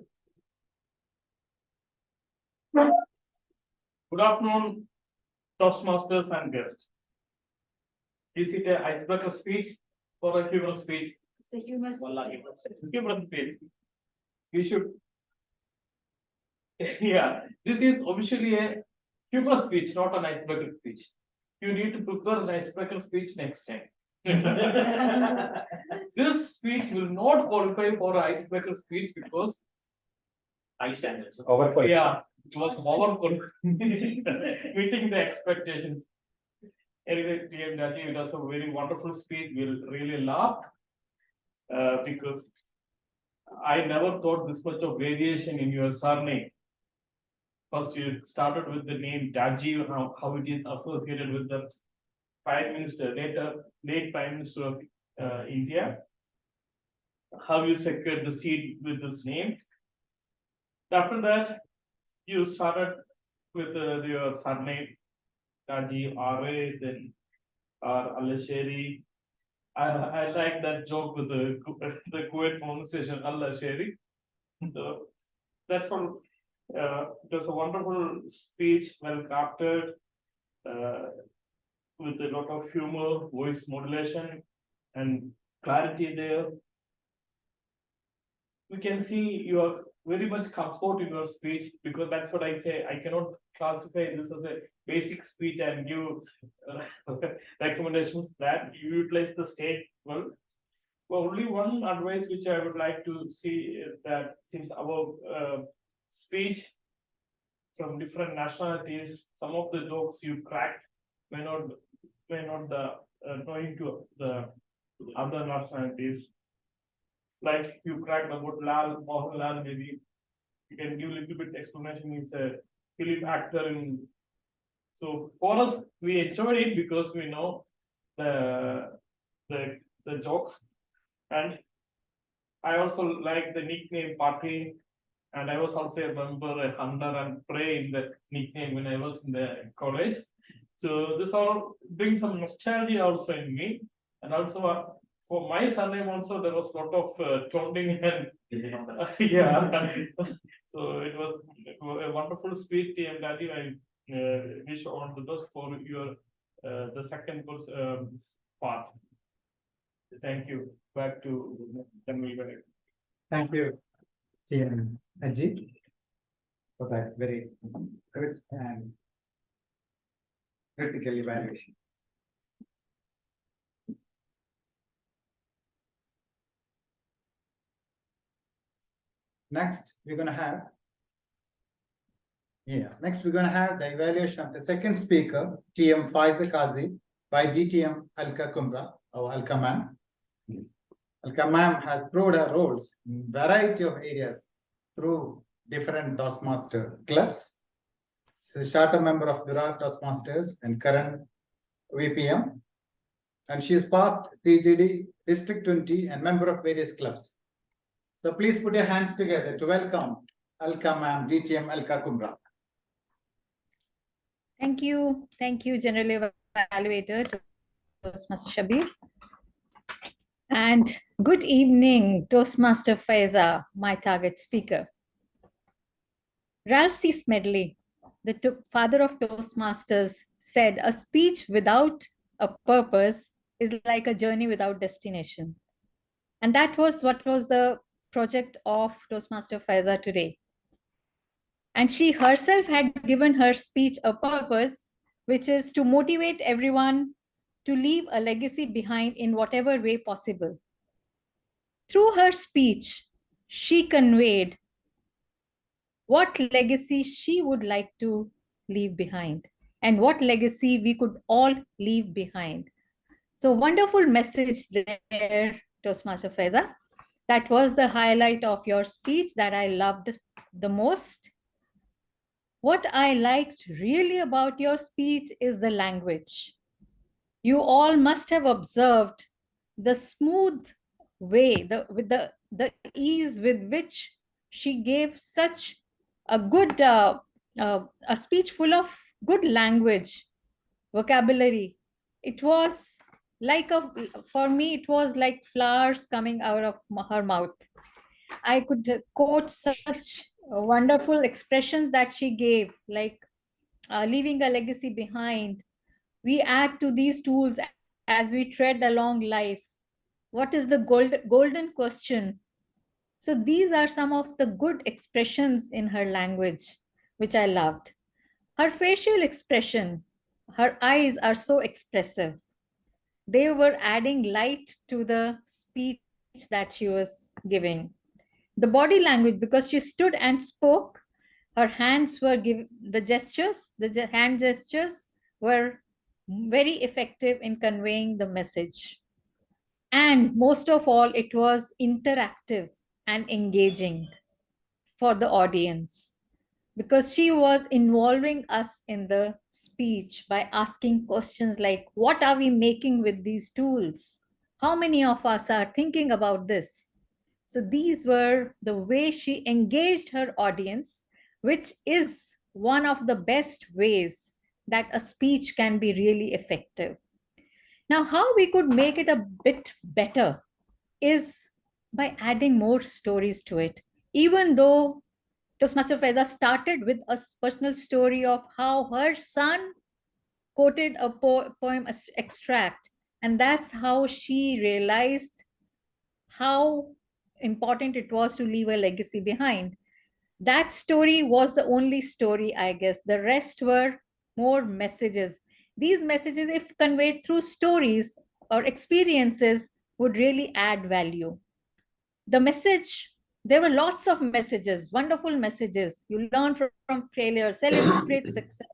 Good afternoon, Toastmasters and guests. Is it an icebreaker speech or a humorous speech? It's a humorous. Humorous speech. We should. Yeah, this is officially a humorous speech, not an icebreaker speech. You need to prepare an icebreaker speech next time. This speech will not qualify for an icebreaker speech because High standards. yeah, it was over meeting the expectations. Anyway, TM Dati, it was a very wonderful speech. We really laughed because I never thought this much of variation in your surname. First, you started with the name Daji, how it is associated with the Prime Minister, late Prime Minister of India. How you secured the seat with this name. After that, you started with your surname, Daji Are, then Al-Sheri. I like that joke with the Kuwait pronunciation, Al-Sheri. So that's all. It was a wonderful speech, well crafted, with a lot of humor, voice modulation, and clarity there. We can see you are very much comfort in your speech, because that's what I say. I cannot classify this as a basic speech and give recommendations that you utilize the stage well. Well, only one advice which I would like to see is that since our speech from different nationalities, some of the jokes you cracked may not knowing to the other nationalities. Like you cracked about Mohanlal, maybe you can give a little bit explanation. He's a film actor so for us, we enjoyed it because we know the jokes, and I also like the nickname Party, and I was also a member, a hunter, and prey in the nickname when I was in the college. So this all brings some nostalgia also in me, and also for my surname also there was a lot of taunting and yeah. So it was a wonderful speech, TM Daddy. I wish all the best for your the second part. Thank you. Back to Tamil. Thank you, TM Ajit, for that very crisp and critical evaluation. Next, we're going to have the evaluation of the second speaker, TM Faiza Kazi, by DTM Alka Kumra, or Alka Ma'am. Alka Ma'am has proved her roles in variety of areas through different Toastmaster clubs. She's a charter member of Durrar Toastmasters and current VPM. And she is past CGD, District 20, and member of various clubs. So please put your hands together to welcome Alka ma'am, DTM Alka Kumra. Thank you, General Evaluator Toastmaster Shabir. And good evening, Toastmaster Faiza, my target speaker. Ralph C. Smedley, the father of Toastmasters, said, "A speech without a purpose is like a journey without destination." And that was what was the project of Toastmaster Faiza today. And she herself had given her speech a purpose, which is to motivate everyone to leave a legacy behind in whatever way possible. Through her speech, she conveyed what legacy she would like to leave behind and what legacy we could all leave behind. So wonderful message there, Toastmaster Faiza. That was the highlight of your speech that I loved the most. What I liked really about your speech is the language. You all must have observed the smooth way, with the ease with which she gave such a good, a speech full of good language, vocabulary. It was like for me, it was like flowers coming out of her mouth. I could quote such wonderful expressions that she gave, like leaving a legacy behind. We add to these tools as we tread along life. What is the golden question? So these are some of the good expressions in her language, which I loved. Her facial expression, her eyes are so expressive. They were adding light to the speech that she was giving. The body language, because she stood and spoke, her hands were the hand gestures were very effective in conveying the message. And most of all, it was interactive and engaging for the audience, because she was involving us in the speech by asking questions like, what are we making with these tools? How many of us are thinking about this? So these were the way she engaged her audience, which is one of the best ways that a speech can be really effective. Now, how we could make it a bit better is by adding more stories to it. Even though Toastmaster Faiza started with a personal story of how her son quoted a poem extract, and that's how she realized how important it was to leave a legacy behind. That story was the only story, I guess. The rest were more messages. These messages, if conveyed through stories or experiences, would really add value. The message, there were lots of messages, wonderful messages. You learn from failure, celebrate success,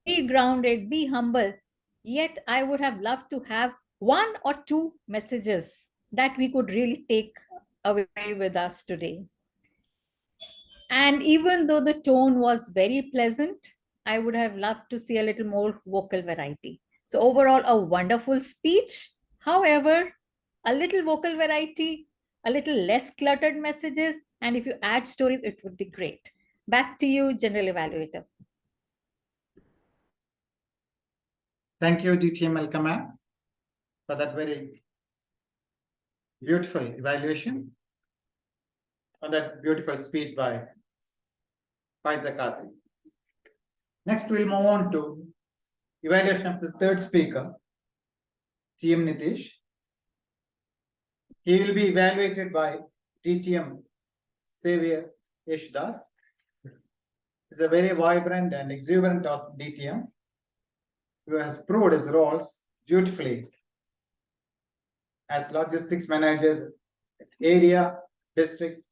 be grounded, be humble. Yet I would have loved to have one or two messages that we could really take away with us today. And even though the tone was very pleasant, I would have loved to see a little more vocal variety. So overall, a wonderful speech. However, a little vocal variety, a little less cluttered messages, and if you add stories, it would be great. Back to you, General Evaluator. Thank you, DTM Alka ma'am, for that very beautiful evaluation on that beautiful speech by Faiza Kasi. Next, we'll move on to evaluation of the third speaker, TM Nitish. He will be evaluated by DTM Xavier Yeshdas. He's a very vibrant and exuberant DTM who has proved his roles beautifully as logistics managers, area, district,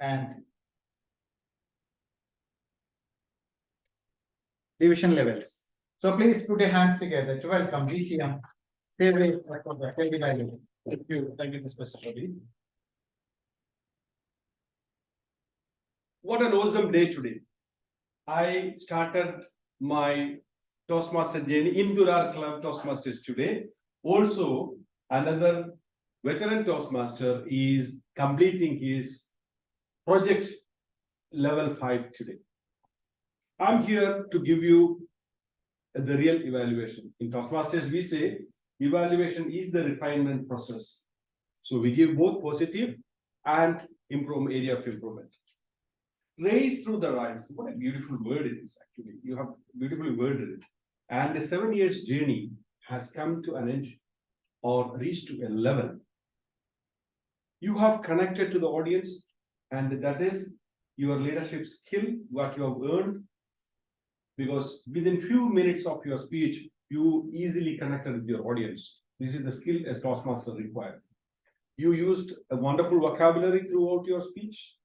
and division levels. So please put your hands together to welcome DTM Xavier. Thank you, Mr. Ravi. What an awesome day today. I started my Toastmaster journey in Durrar Club Toastmasters today. Also, another veteran Toastmaster is completing his project level 5 today. I'm here to give you the real evaluation. In Toastmasters, we say evaluation is the refinement process. So we give both positive and improve area of improvement. Race through the rise. What a beautiful word it is, actually. You have beautifully worded it. And the 7 years journey has come to an end or reached to a level. You have connected to the audience, and that is your leadership skill, what you have earned. Because within few minutes of your speech, you easily connected with your audience. This is the skill a Toastmaster required. You used a wonderful vocabulary throughout your speech.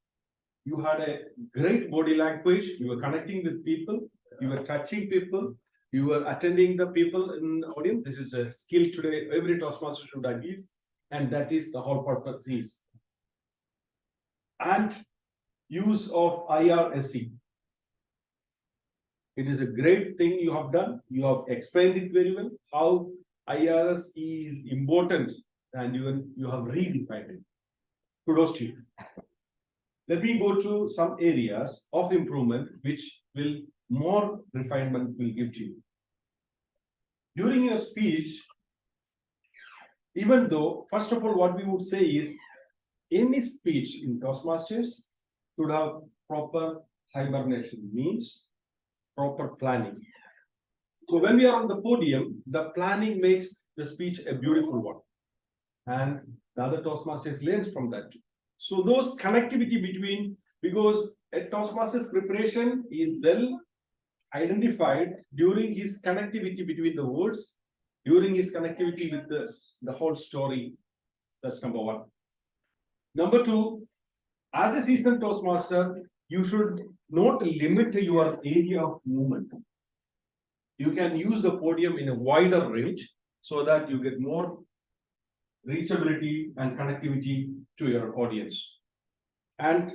You had a great body language. You were connecting with people. You were touching people. You were attending the people in the audience. This is a skill today every Toastmaster should achieve. And that is the whole purpose is. And use of IRSE. It is a great thing you have done. You have explained it very well, how IRS is important, and you have redefined it. Kudos to you. Let me go to some areas of improvement which will more refinement will give to you. During your speech, even though, first of all, what we would say is, any speech in Toastmasters should have proper hibernation, means proper planning. So when we are on the podium, the planning makes the speech a beautiful one. And the other Toastmasters learns from that too. So those connectivity between, because a Toastmaster's preparation is well identified during his connectivity between the words, during his connectivity with the whole story. That's number one. Number two, as a seasoned Toastmaster, you should not limit your area of movement. You can use the podium in a wider range so that you get more reachability and connectivity to your audience. And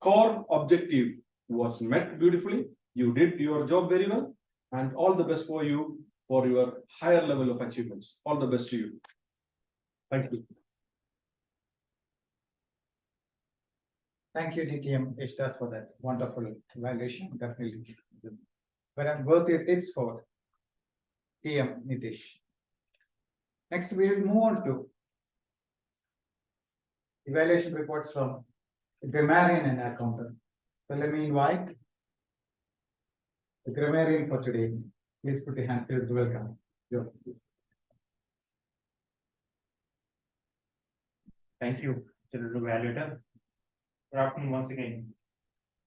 core objective was met beautifully. You did your job very well, and all the best for you for your higher level of achievements. All the best to you. Thank you. Thank you, DTM Ishtas, for that wonderful evaluation. Definitely very worthy tips for TM Nitish. Next, we will move on to evaluation reports from the grammarian and accountant. So let me invite the grammarian for today. Please put your hand. Please welcome. Joe. Thank you, General Evaluator. Good afternoon once again.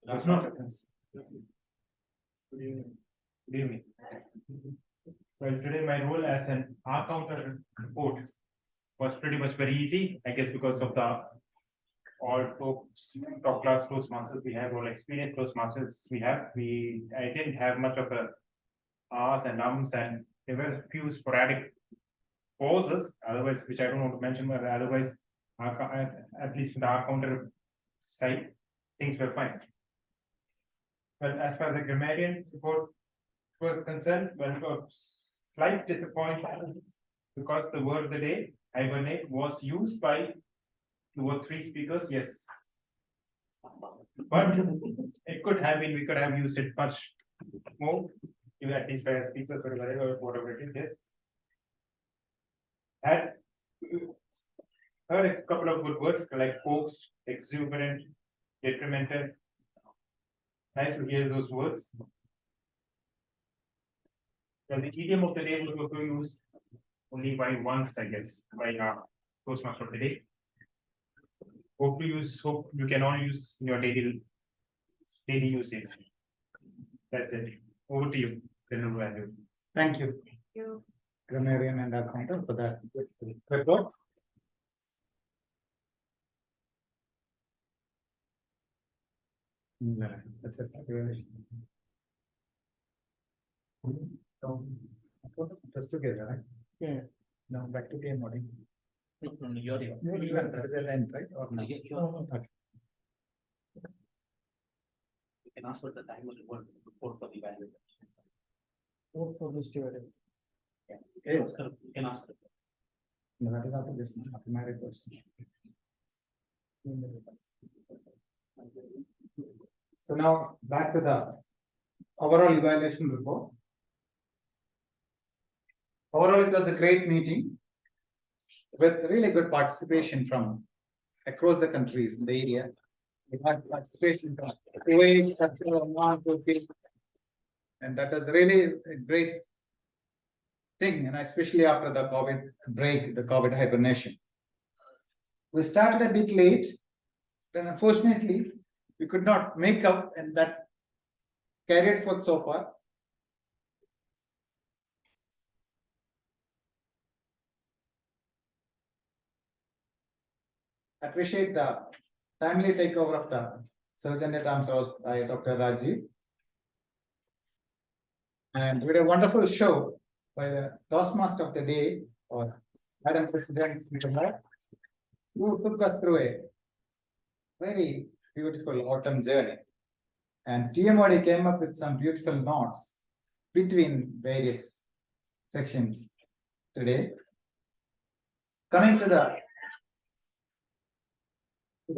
Good afternoon. Good evening. Good evening. Well, today my role as an accountant report was pretty much very easy, I guess, because of the all top class Toastmasters we have, all experienced Toastmasters we have. I didn't have much of a R's and ums, and there were a few sporadic pauses, otherwise, which I don't want to mention, but otherwise, at least from the accountant side, things were fine. But as far as the grammarian report was concerned, well, a slight disappointment because the word of the day, hibernate, was used by 2 or 3 speakers, yes. But it could have been, we could have used it much more, even at least by speakers or whatever it is, yes. Had heard a couple of good words like coaxed, exuberant, detrimental. Nice to hear those words. Well, the idiom of the day was also used only by once, I guess, by Toastmaster of the day. Hope you can all use in your daily usage. That's it. Over to you, General Value. Thank you. Grammarian and accountant for that report. That's it. Just together, right? Yeah. Now back to game modding. You're End, right? Or no, you're okay. You can ask for the time report for the evaluation. Vote for this student. Yeah. You can ask. No, that is after this, after my request. So now back to the overall evaluation report. Overall, it was a great meeting with really good participation from across the countries in the area. We had participation from Kuwait, Qatar, Oman, Turkey, and that was really a great thing, and especially after the COVID break, the COVID hibernation. We started a bit late, and unfortunately, we could not make up, and that carried forth so far. Appreciate the timely takeover of the Surgeon at Arms House by Dr. Rajiv. And we had a wonderful show by the Toastmaster of the Day, or Madam President, who took us through a very beautiful autumn journey. And TMOD came up with some beautiful notes between various sections today. Coming to the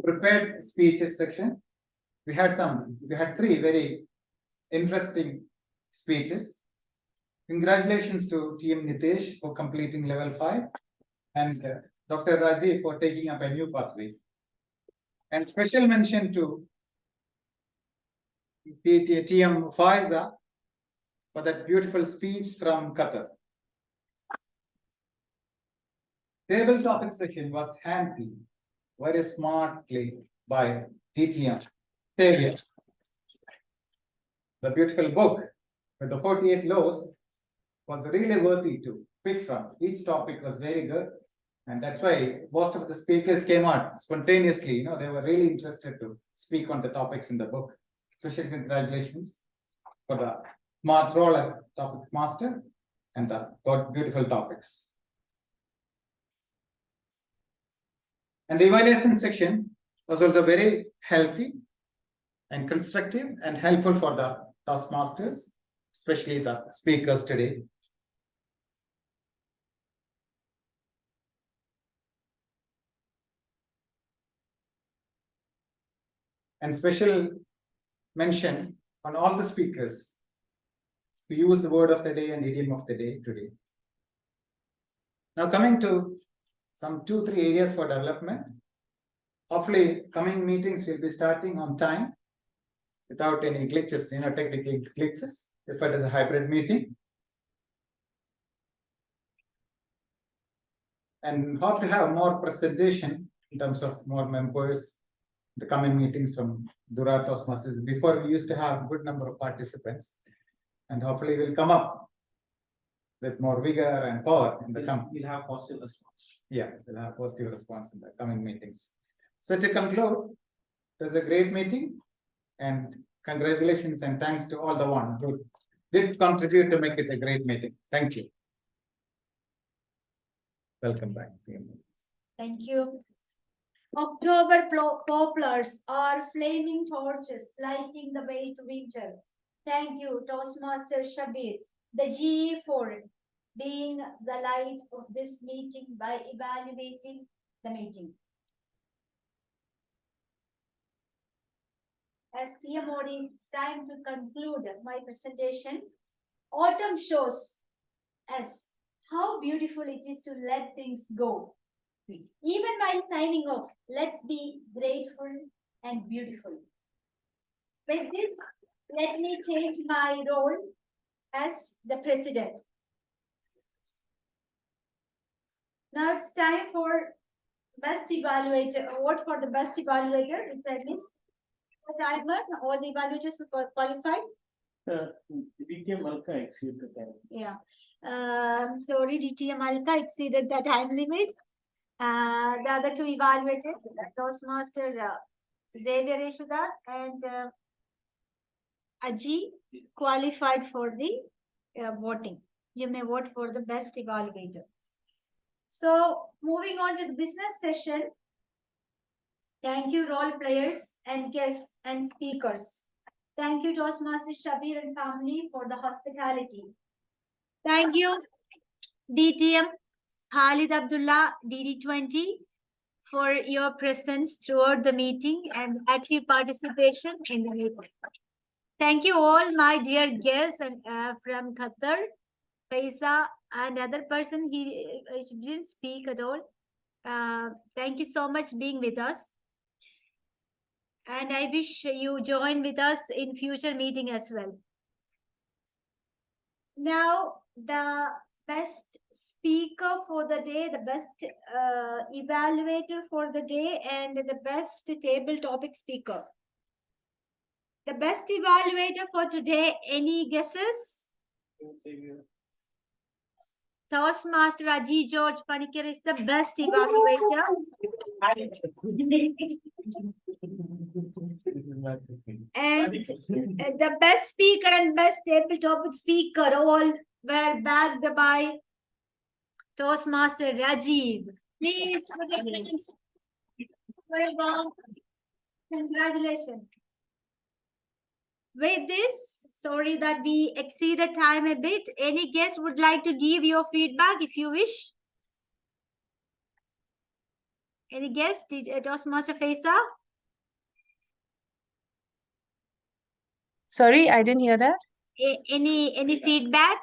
prepared speeches section, we had three very interesting speeches. Congratulations to TM Nitesh for completing level 5 and Dr. Rajiv for taking up a new pathway. And special mention to TM Faiza for that beautiful speech from Qatar. Table topic section was handled very smartly by TTM. Xavier. The beautiful book with the 48 laws was really worthy to pick from. Each topic was very good. And that's why most of the speakers came out spontaneously. They were really interested to speak on the topics in the book. Special congratulations for the smart role as topic master and the beautiful topics. And the evaluation section was also very healthy and constructive and helpful for the Toastmasters, especially the speakers today. And special mention on all the speakers who use the word of the day and idiom of the day today. Now coming to some 2-3 areas for development. Hopefully coming meetings will be starting on time without any glitches, technical glitches, if it is a hybrid meeting. And hope to have more presentation in terms of more members, the coming meetings from Durrar Toastmasters. Before we used to have a good number of participants, and hopefully we'll come up with more vigor and power in the We'll have positive response. Yeah, we'll have positive response in the coming meetings. So to conclude, it was a great meeting, and congratulations and thanks to all the one who did contribute to make it a great meeting. Thank you. Welcome back. Thank you. October poplars are flaming torches lighting the way to winter. Thank you, Toastmaster Shabir, the GE for being the light of this meeting by evaluating the meeting. As TMOD, it's time to conclude my presentation. Autumn shows us how beautiful it is to let things go. Even while signing off, let's be grateful and beautiful. With this, let me change my role as the president. Now it's time for best evaluator, vote for the best evaluator. If that means all the evaluators who qualified. DTM Alka exceeded the time. Yeah. Sorry, DTM Alka exceeded the time limit. The other two evaluated, Toastmaster Xavier Eshudas and Aji qualified for the voting. You may vote for the best evaluator. So moving on to the business session. Thank you, role players and guests and speakers. Thank you, Toastmaster Shabir and family for the hospitality. Thank you, DTM Khalid Abdullah, DD20, for your presence throughout the meeting and active participation in the meeting. Thank you all, my dear guests and from Qatar, Faisa, and other person. She didn't speak at all. Thank you so much being with us. And I wish you join with us in future meeting as well. Now, the best speaker for the day, the best evaluator for the day, and the best table topic speaker. The best evaluator for today, any guesses? Toastmaster Aji George Panikar is the best evaluator. And the best speaker and best table topic speaker all were backed by Toastmaster Rajiv. Please, very warm congratulations. With this, sorry that we exceeded time a bit. Any guest would like to give your feedback if you wish? Any guest? Toastmaster Faisa? Sorry, I didn't hear that. Any feedback?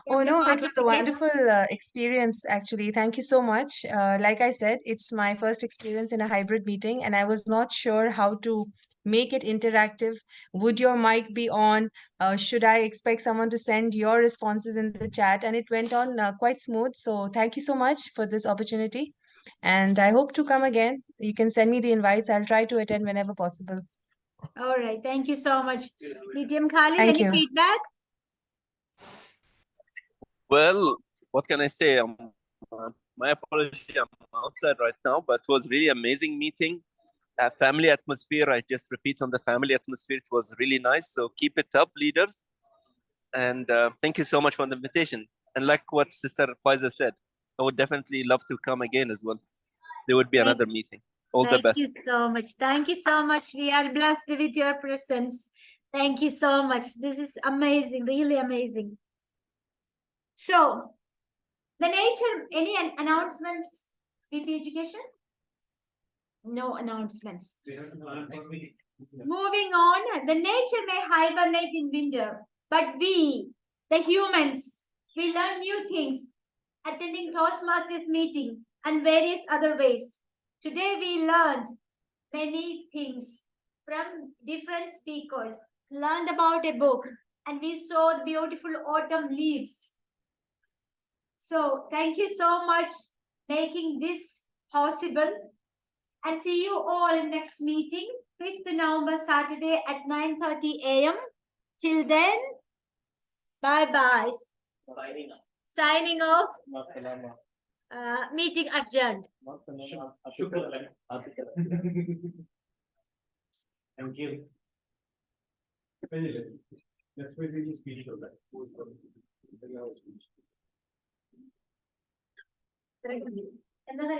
Oh From the no, part it of was a the guest? wonderful experience actually. Thank you so much. Like I said, it's my first experience in a hybrid meeting and I was not sure how to make it interactive. Would your mic be on? Should I expect someone to send your responses in the chat? And it went on quite smooth. So thank you so much for this opportunity. And I hope to come again. You can send me the invites. I'll try to attend whenever possible. All right. Thank you so much. Medium Khalid, Thank any you. feedback? Well, what can I say? My apology, I'm outside right now, but it was really amazing meeting. Family atmosphere, I just repeat on the family atmosphere, it was really nice. So keep it up, leaders. And thank you so much for the invitation. And like what Sister Faiza said, I would definitely love to come again as well. There would be another meeting. All the best. Thank you so much. Thank you so much. We are blessed with your presence. Thank you so much. This is amazing, really amazing. So, the nature, any announcements, PP Education? No announcements. Moving on, the nature may hibernate in winter, but we, the humans, we learn new things, attending Toastmasters meeting and various other ways. Today we learned many things from different speakers, learned about a book, and we saw the beautiful autumn leaves. So thank you so much making this possible. And see you all in next meeting, 5th November, Saturday at 9:30 a.m. Till then, bye-bye. Signing off. Meeting adjourned. Thank you. That's why we speak of that. Another